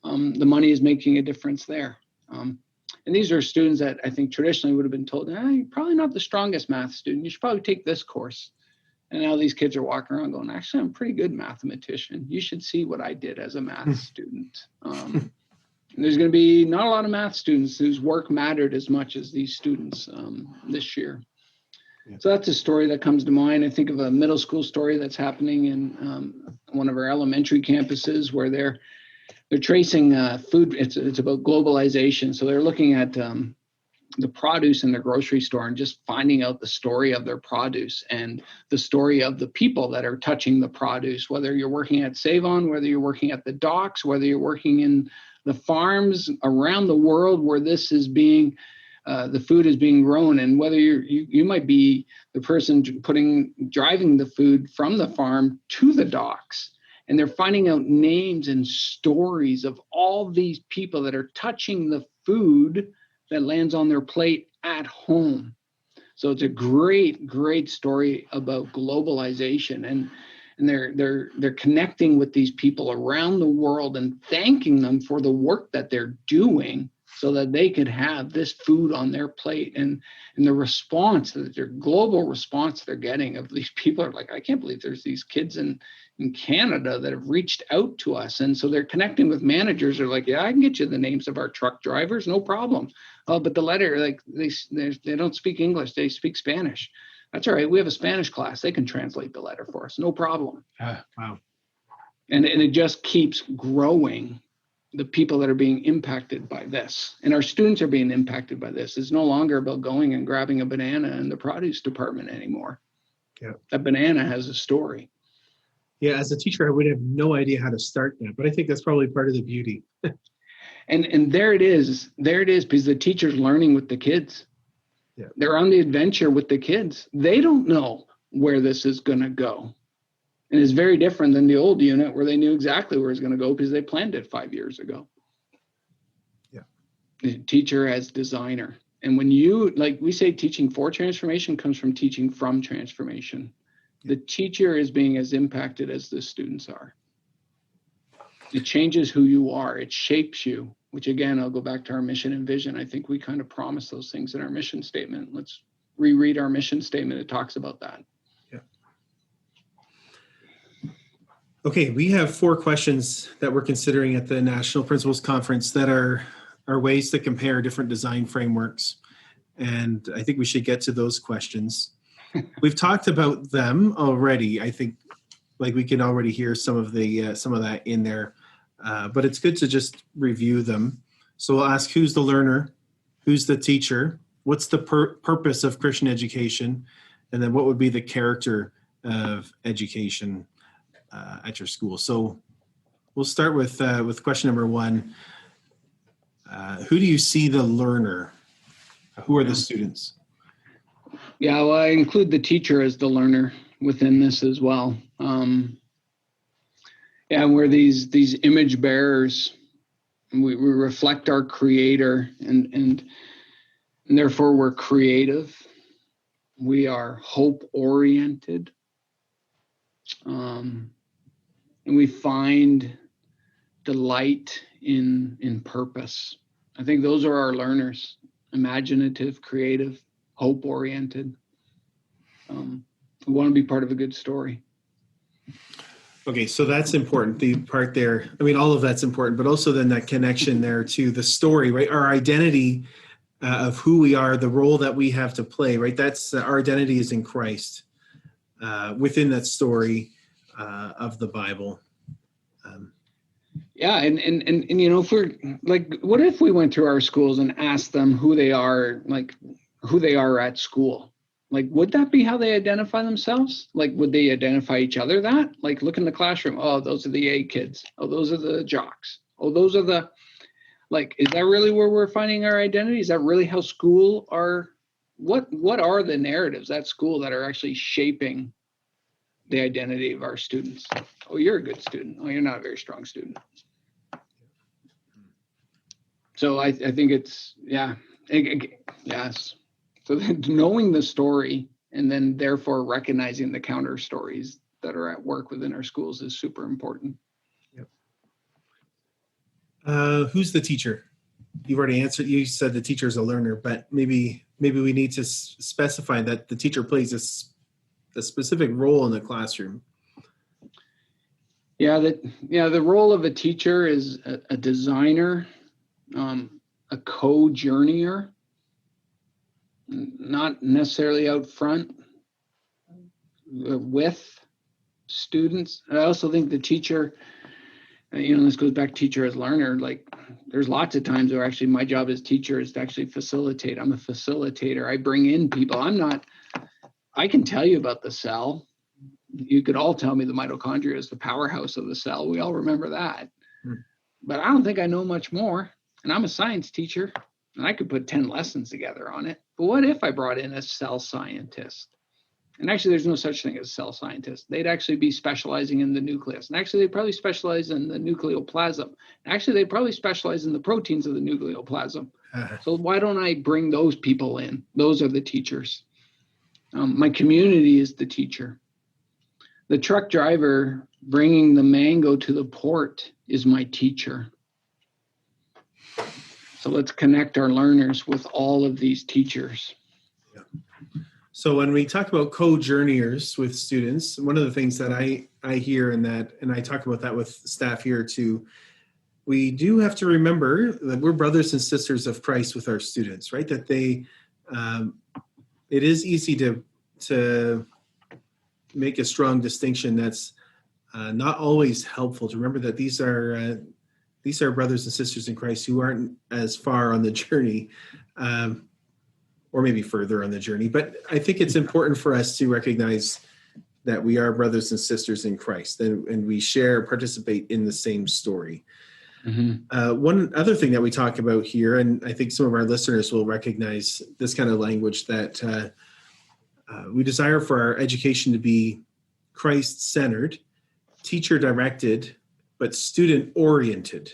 the money is making a difference there. And these are students that I think traditionally would have been told, you're probably not the strongest math student. You should probably take this course. And now these kids are walking around going, actually, I'm a pretty good mathematician. You should see what I did as a math student. There's going to be not a lot of math students whose work mattered as much as these students this year. Yeah. So that's a story that comes to mind. I think of a middle school story that's happening in one of our elementary campuses where they're tracing food. It's about globalization. So they're looking at the produce in their grocery store and just finding out the story of their produce and the story of the people that are touching the produce, whether you're working at Save-On, whether you're working at the docks, whether you're working in the farms around the world where this is being, the food is being grown, and whether you might be the person driving the food from the farm to the docks. And they're finding out names and stories of all these people that are touching the food that lands on their plate at home. So it's a great, great story about globalization, and they're connecting with these people around the world and thanking them for the work that they're doing so that they could have this food on their plate. And the response, their global response they're getting of these people are like, I can't believe there's these kids in Canada that have reached out to us. And so they're connecting with managers. They're like, yeah, I can get you the names of our truck drivers, no problem. Oh, but the letter, like they don't speak English, they speak Spanish. That's all right. We have a Spanish class. They can translate the letter for us. No problem. Wow. And it just keeps growing, the people that are being impacted by this. And our students are being impacted by this. It's no longer about going and grabbing a banana in the produce department anymore. Yeah. That banana has a story. Yeah, as a teacher, I would have no idea how to start that, but I think that's probably part of the beauty. And there it is. There it is, because the teacher's learning with the kids. Yeah. They're on the adventure with the kids. They don't know where this is going to go. And it's very different than the old unit where they knew exactly where it's going to go because they planned it 5 years ago. Yeah. The teacher as designer. And when you, like we say, teaching for transformation comes from teaching from transformation. The teacher is being as impacted as the students are. It changes who you are. It shapes you, which again, I'll go back to our mission and vision. I think we kind of promise those things in our mission statement. Let's reread our mission statement. It talks about that. Yeah. Okay, we have 4 questions that we're considering at the National Principals Conference that are ways to compare different design frameworks. And I think we should get to those questions. We've talked about them already. I think like we can already hear some of that in there, but it's good to just review them. So we'll ask, who's the learner? Who's the teacher? What's the purpose of Christian education? And then what would be the character of education at your school? So we'll start with question number 1. Who do you see the learner? Who are the students? Yeah, well, I include the teacher as the learner within this as well. We're these image bearers. We reflect our Creator, and therefore we're creative. We are hope-oriented. And we find delight in purpose. I think those are our learners: imaginative, creative, hope-oriented. We want to be part of a good story. Okay, so that's important, the part there. I mean, all of that's important, but also then that connection there to the story, right? Our identity of who we are, the role that we have to play, right? That's our identity is in Christ within that story of the Bible. And you know, if we're like, what if we went through our schools and asked them who they are, like who they are at school? Like, would that be how they identify themselves? Like, would they identify each other that? Like, look in the classroom. Oh, those are the A kids. Oh, those are the jocks. Oh, those are the, like, is that really where we're finding our identity? Is that really how school are? What are the narratives at school that are actually shaping the identity of our students? Oh, you're a good student. Oh, you're not a very strong student. So I think it's, yes. So then knowing the story and then therefore recognizing the counter stories that are at work within our schools is super important. Yep. Who's the teacher? You've already answered. You said the teacher is a learner, but maybe we need to specify that the teacher plays a specific role in the classroom. The role of a teacher is a designer, a co-journeyer, not necessarily out front with students. I also think the teacher, this goes back to teacher as learner, like there's lots of times where actually my job as teacher is to actually facilitate. I'm a facilitator. I bring in people. I can tell you about the cell. You could all tell me the mitochondria is the powerhouse of the cell. We all remember that. But I don't think I know much more. And I'm a science teacher, and I could put 10 lessons together on it. But what if I brought in a cell scientist? And actually, there's no such thing as a cell scientist. They'd actually be specializing in the nucleus. And actually, they'd probably specialize in the nucleoplasm. Actually, they'd probably specialize in the proteins of the nucleoplasm. So why don't I bring those people in? Those are the teachers. My community is the teacher. The truck driver bringing the mango to the port is my teacher. So let's connect our learners with all of these teachers. Yeah. So when we talk about co-journeyers with students, one of the things that I hear in that, and I talk about that with staff here too, we do have to remember that we're brothers and sisters of Christ with our students, right? That it is easy to make a strong distinction that's not always helpful. To remember that these are brothers and sisters in Christ who aren't as far on the journey, or maybe further on the journey. But I think it's important for us to recognize that we are brothers and sisters in Christ, and we participate in the same story. Mm-hmm. One other thing that we talk about here, and I think some of our listeners will recognize this kind of language, that we desire for our education to be Christ-centered, teacher-directed, but student-oriented.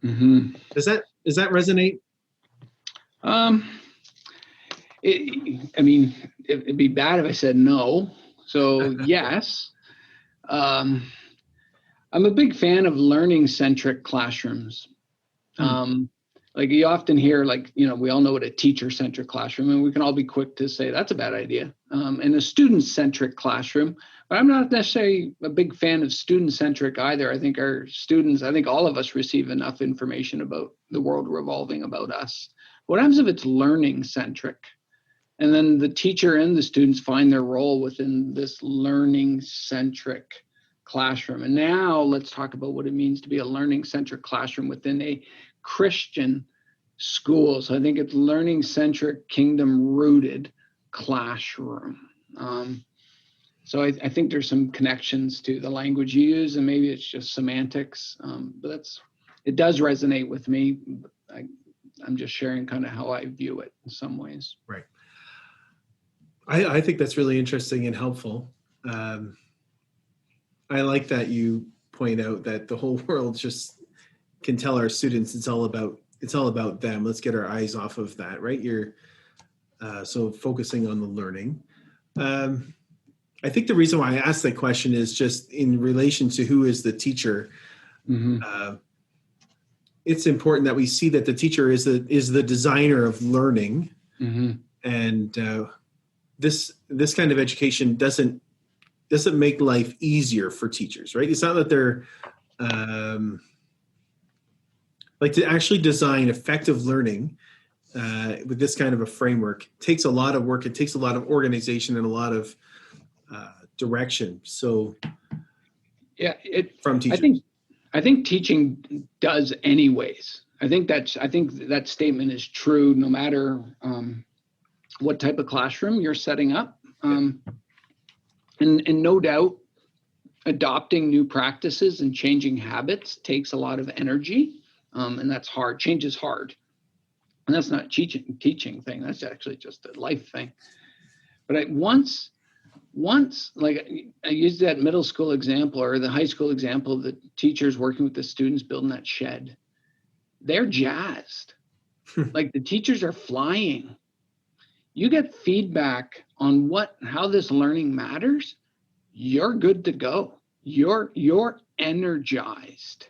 Mm-hmm. Does that resonate? It'd be bad if I said no. So yes, I'm a big fan of learning-centric classrooms. Like you often hear, we all know what a teacher-centric classroom, and we can all be quick to say that's a bad idea. And a student-centric classroom, but I'm not necessarily a big fan of student-centric either. I think all of us receive enough information about the world revolving about us. What happens if it's learning-centric? And then the teacher and the students find their role within this learning-centric classroom. And now let's talk about what it means to be a learning-centric classroom within a Christian school. So I think it's learning-centric, kingdom-rooted classroom. So I think there's some connections to the language you use, and maybe it's just semantics, but it does resonate with me. I'm just sharing kind of how I view it in some ways. Right. I think that's really interesting and helpful. I like that you point out that the whole world just can tell our students it's all about them. Let's get our eyes off of that, right? So focusing on the learning. I think the reason why I asked that question is just in relation to who is the teacher. Mm-hmm. It's important that we see that the teacher is the designer of learning, mm-hmm. and this kind of education doesn't make life easier for teachers, right? It's not that they're to actually design effective learning with this kind of a framework takes a lot of work. It takes a lot of organization and a lot of direction. So, from teachers, I think teaching does anyways. I think that statement is true no matter what type of classroom you're setting up. And no doubt, adopting new practices and changing habits takes a lot of energy, and that's hard. Change is hard, and that's not teaching thing. That's actually just a life thing. But once, like I used that middle school example or the high school example of the teachers working with the students building that shed. They're jazzed. Like the teachers are flying. You get feedback on how this learning matters, you're good to go. You're energized.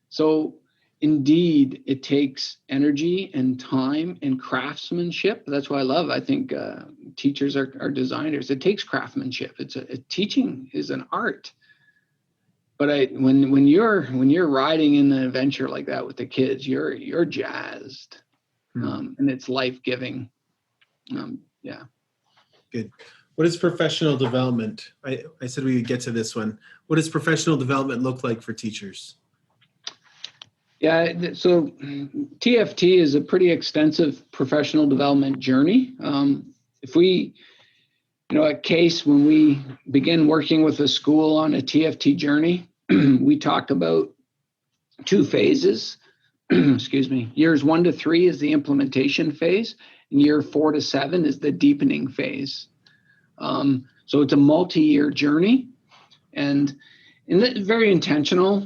So indeed, it takes energy and time and craftsmanship. That's why I think teachers are designers. It takes craftsmanship. Teaching is an art. But when you're riding in an adventure like that with the kids, you're jazzed, and it's life-giving. Yeah. Good. What is professional development? I said we would get to this one. What does professional development look like for teachers? Yeah, so TFT is a pretty extensive professional development journey. If we, at Case, when we begin working with a school on a TFT journey, we talk about 2 phases. Excuse me. Years 1 to 3 is the implementation phase, and year 4 to 7 is the deepening phase. So it's a multi-year journey, and it's very intentional.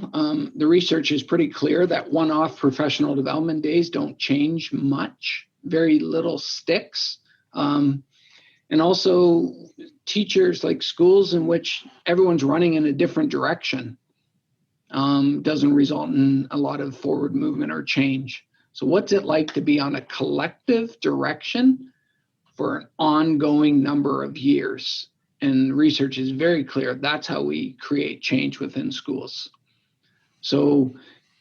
The research is pretty clear that one-off professional development days don't change much. Very little sticks. And also teachers, like schools in which everyone's running in a different direction, doesn't result in a lot of forward movement or change. So what's it like to be on a collective direction for an ongoing number of years? And research is very clear. That's how we create change within schools. So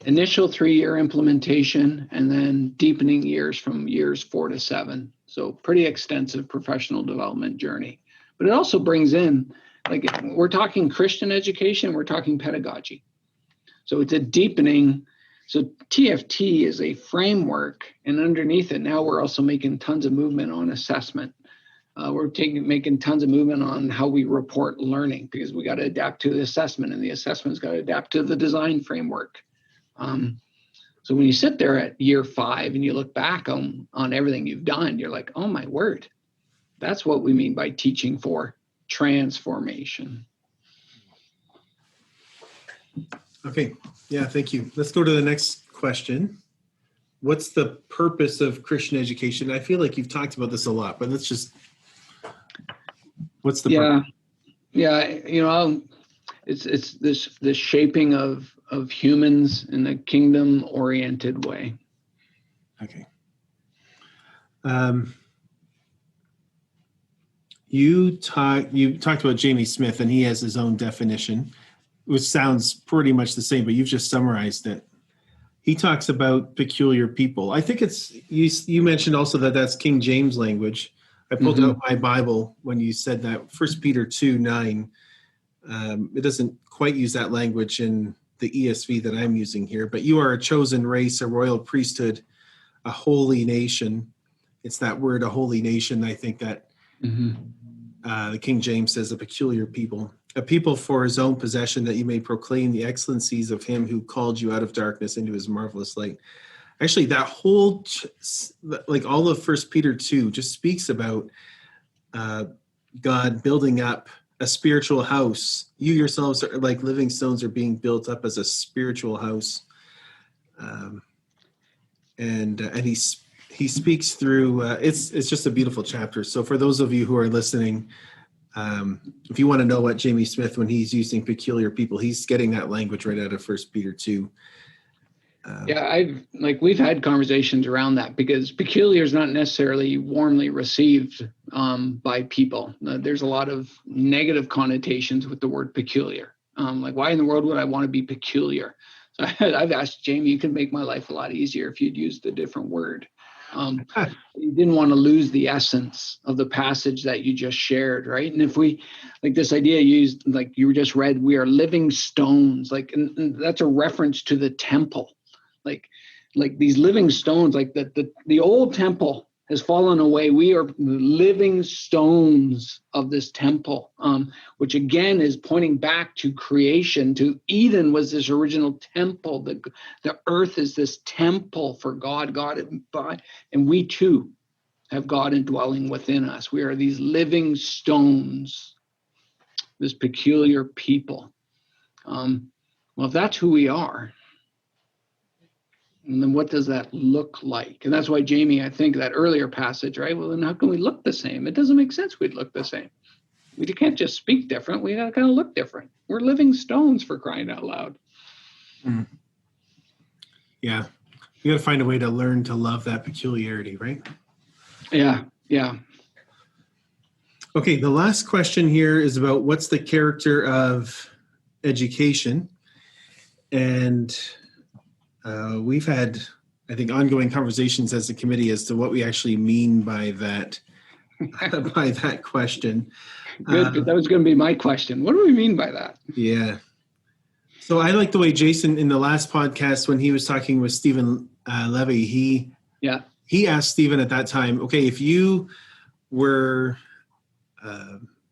initial 3-year implementation and then deepening years from years 4 to 7. So pretty extensive professional development journey. But it also brings in, like, we're talking Christian education, we're talking pedagogy. So it's a deepening. So TFT is a framework, and underneath it now we're also making tons of movement on assessment. We're making tons of movement on how we report learning, because we got to adapt to the assessment, and the assessment's got to adapt to the design framework. So when you sit there at year 5 and you look back on everything you've done, you're like, oh my word, that's what we mean by teaching for transformation. Okay. Yeah, thank you. Let's go to the next question. What's the purpose of Christian education? I feel like you've talked about this a lot, but let's just, what's the purpose? Yeah, it's this shaping of humans in a kingdom-oriented way. Okay. You talked about Jamie Smith, and he has his own definition, which sounds pretty much the same, but you've just summarized it. He talks about peculiar people. I think it's, you mentioned also that that's King James language. I pulled out my Bible when you said that, 1 Peter 2:9. It doesn't quite use that language in the ESV that I'm using here, but you are a chosen race, a royal priesthood, a holy nation. It's that word, a holy nation. I think that the King James says a peculiar people. A people for his own possession, that you may proclaim the excellencies of him who called you out of darkness into his marvelous light. Actually, that whole, like all of 1 Peter 2 just speaks about God building up a spiritual house. You yourselves are like living stones, are being built up as a spiritual house. And he speaks through, it's just a beautiful chapter. So for those of you who are listening, if you want to know what Jamie Smith, when he's using peculiar people, he's getting that language right out of 1 Peter 2. We've had conversations around that, because peculiar is not necessarily warmly received by people. There's a lot of negative connotations with the word peculiar. Like, why in the world would I want to be peculiar? So I've asked Jamie, you could make my life a lot easier if you'd used a different word. You didn't want to lose the essence of the passage that you just shared, right? And if we, like this idea used, like you just read, we are living stones, like, and that's a reference to the temple. Like like these living stones, like the old temple has fallen away. We are living stones of this temple, which again is pointing back to creation. To Eden was this original temple. The earth is this temple for God. And we too have God indwelling within us. We are these living stones, this peculiar people. Well, if that's who we are, and then what does that look like? And that's why, Jamie, I think that earlier passage, right? Well, then how can we look the same? It doesn't make sense we'd look the same. We can't just speak different. We got to kind of look different. We're living stones, for crying out loud. Mm. Yeah. You got to find a way to learn to love that peculiarity, right? Yeah. Okay, the last question here is about what's the character of education. And we've had, I think, ongoing conversations as a committee as to what we actually mean by that by that question. Good. That was going to be my question. What do we mean by that? Yeah. So I like the way Jason, in the last podcast, when he was talking with Stephen Levy, he asked Stephen at that time, okay, if you were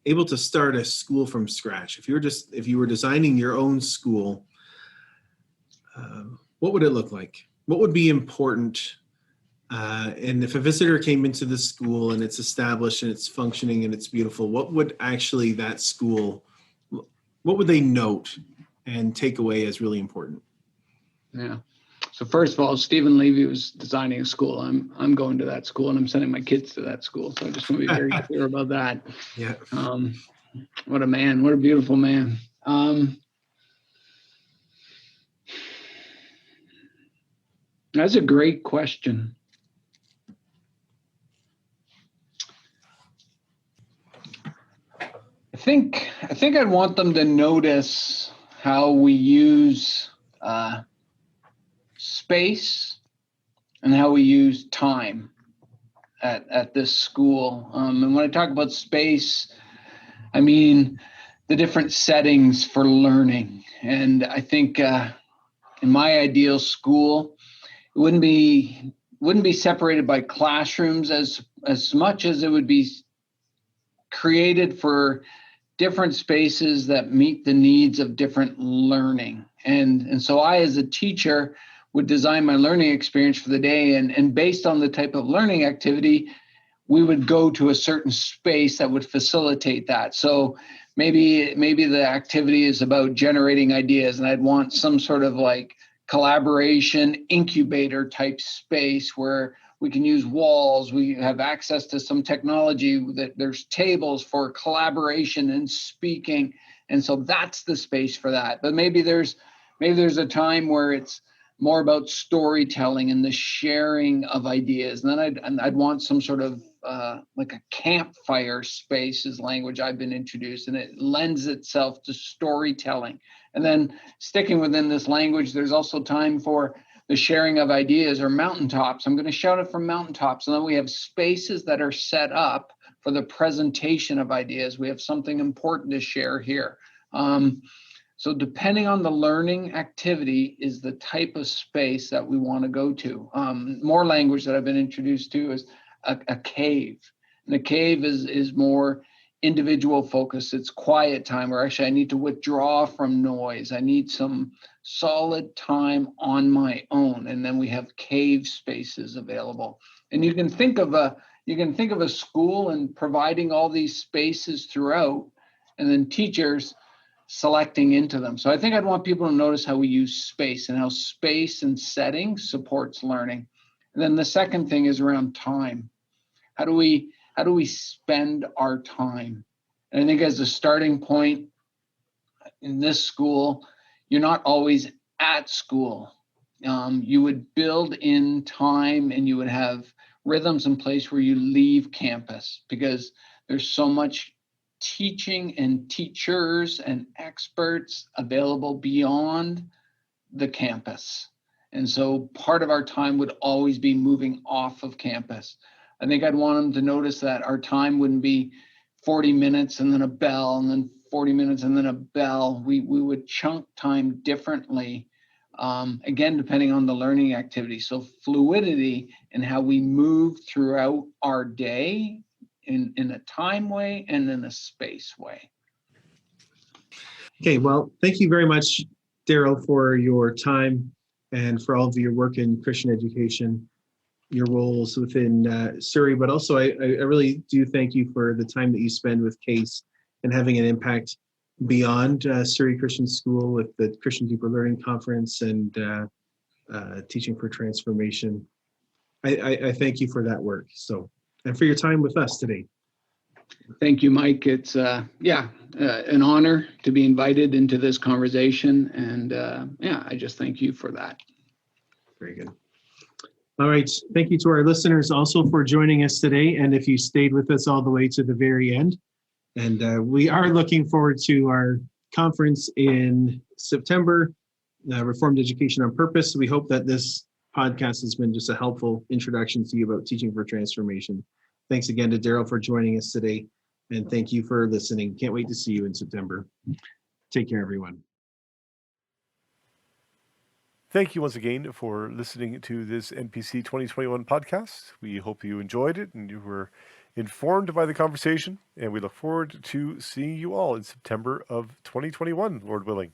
able to start a school from scratch, if you were designing your own school, what would it look like? What would be important? And if a visitor came into the school and it's established and it's functioning and it's beautiful, what would actually that school, what would they note and take away as really important? Yeah. So first of all, Stephen Levy was designing a school. I'm going to that school and I'm sending my kids to that school. So I just want to be very clear about that. Yeah. What a man! What a beautiful man. That's a great question. I think I'd want them to notice how we use space and how we use time at this school. And when I talk about space, I mean the different settings for learning. And I think in my ideal school, it wouldn't be separated by classrooms as much as it would be created for different spaces that meet the needs of different learning. And so I, as a teacher, would design my learning experience for the day, and based on the type of learning activity, we would go to a certain space that would facilitate that. So maybe the activity is about generating ideas, and I'd want some sort of like collaboration incubator type space where we can use walls, we have access to some technology, that there's tables for collaboration and speaking. And so that's the space for that. But maybe there's a time where it's more about storytelling and the sharing of ideas. And then I'd want some sort of like a campfire space is language I've been introduced, and it lends itself to storytelling. And then sticking within this language, there's also time for the sharing of ideas, or mountaintops. I'm going to shout it from mountaintops. And then we have spaces that are set up for the presentation of ideas. We have something important to share here. So depending on the learning activity is the type of space that we want to go to. More language that I've been introduced to is a cave. And a cave is more individual focus. It's quiet time where actually I need to withdraw from noise. I need some solid time on my own. And then we have cave spaces available. And you can think of a school and providing all these spaces throughout, and then teachers selecting into them. So I think I'd want people to notice how we use space and how space and setting supports learning. And then the second thing is around time. How do we spend our time? And I think as a starting point in this school, you're not always at school. You would build in time, and you would have rhythms in place where you leave campus, because there's so much teaching and teachers and experts available beyond the campus. And so part of our time would always be moving off of campus. I think I'd want them to notice that our time wouldn't be 40 minutes and then a bell, and then 40 minutes and then a bell. We would chunk time differently again, depending on the learning activity. So fluidity in how we move throughout our day in a time way and in a space way. Okay, well, thank you very much, Daryl, for your time and for all of your work in Christian education, your roles within Surrey, but also I really do thank you for the time that you spend with Case and having an impact beyond Surrey Christian School with the Christian Deeper Learning Conference and Teaching for Transformation. I thank you for that work. So, and for your time with us today. Thank you, Mike. It's an honor to be invited into this conversation, and I just thank you for that. Very good. All right. Thank you to our listeners also for joining us today, and if you stayed with us all the way to the very end. And we are looking forward to our conference in September, Reformed Education on Purpose. We hope that this podcast has been just a helpful introduction to you about teaching for transformation. Thanks again to Daryl for joining us today. And thank you for listening. Can't wait to see you in September. Take care, everyone. Thank you once again for listening to this NPC 2021 podcast. We hope you enjoyed it and you were informed by the conversation. And we look forward to seeing you all in September of 2021, Lord willing.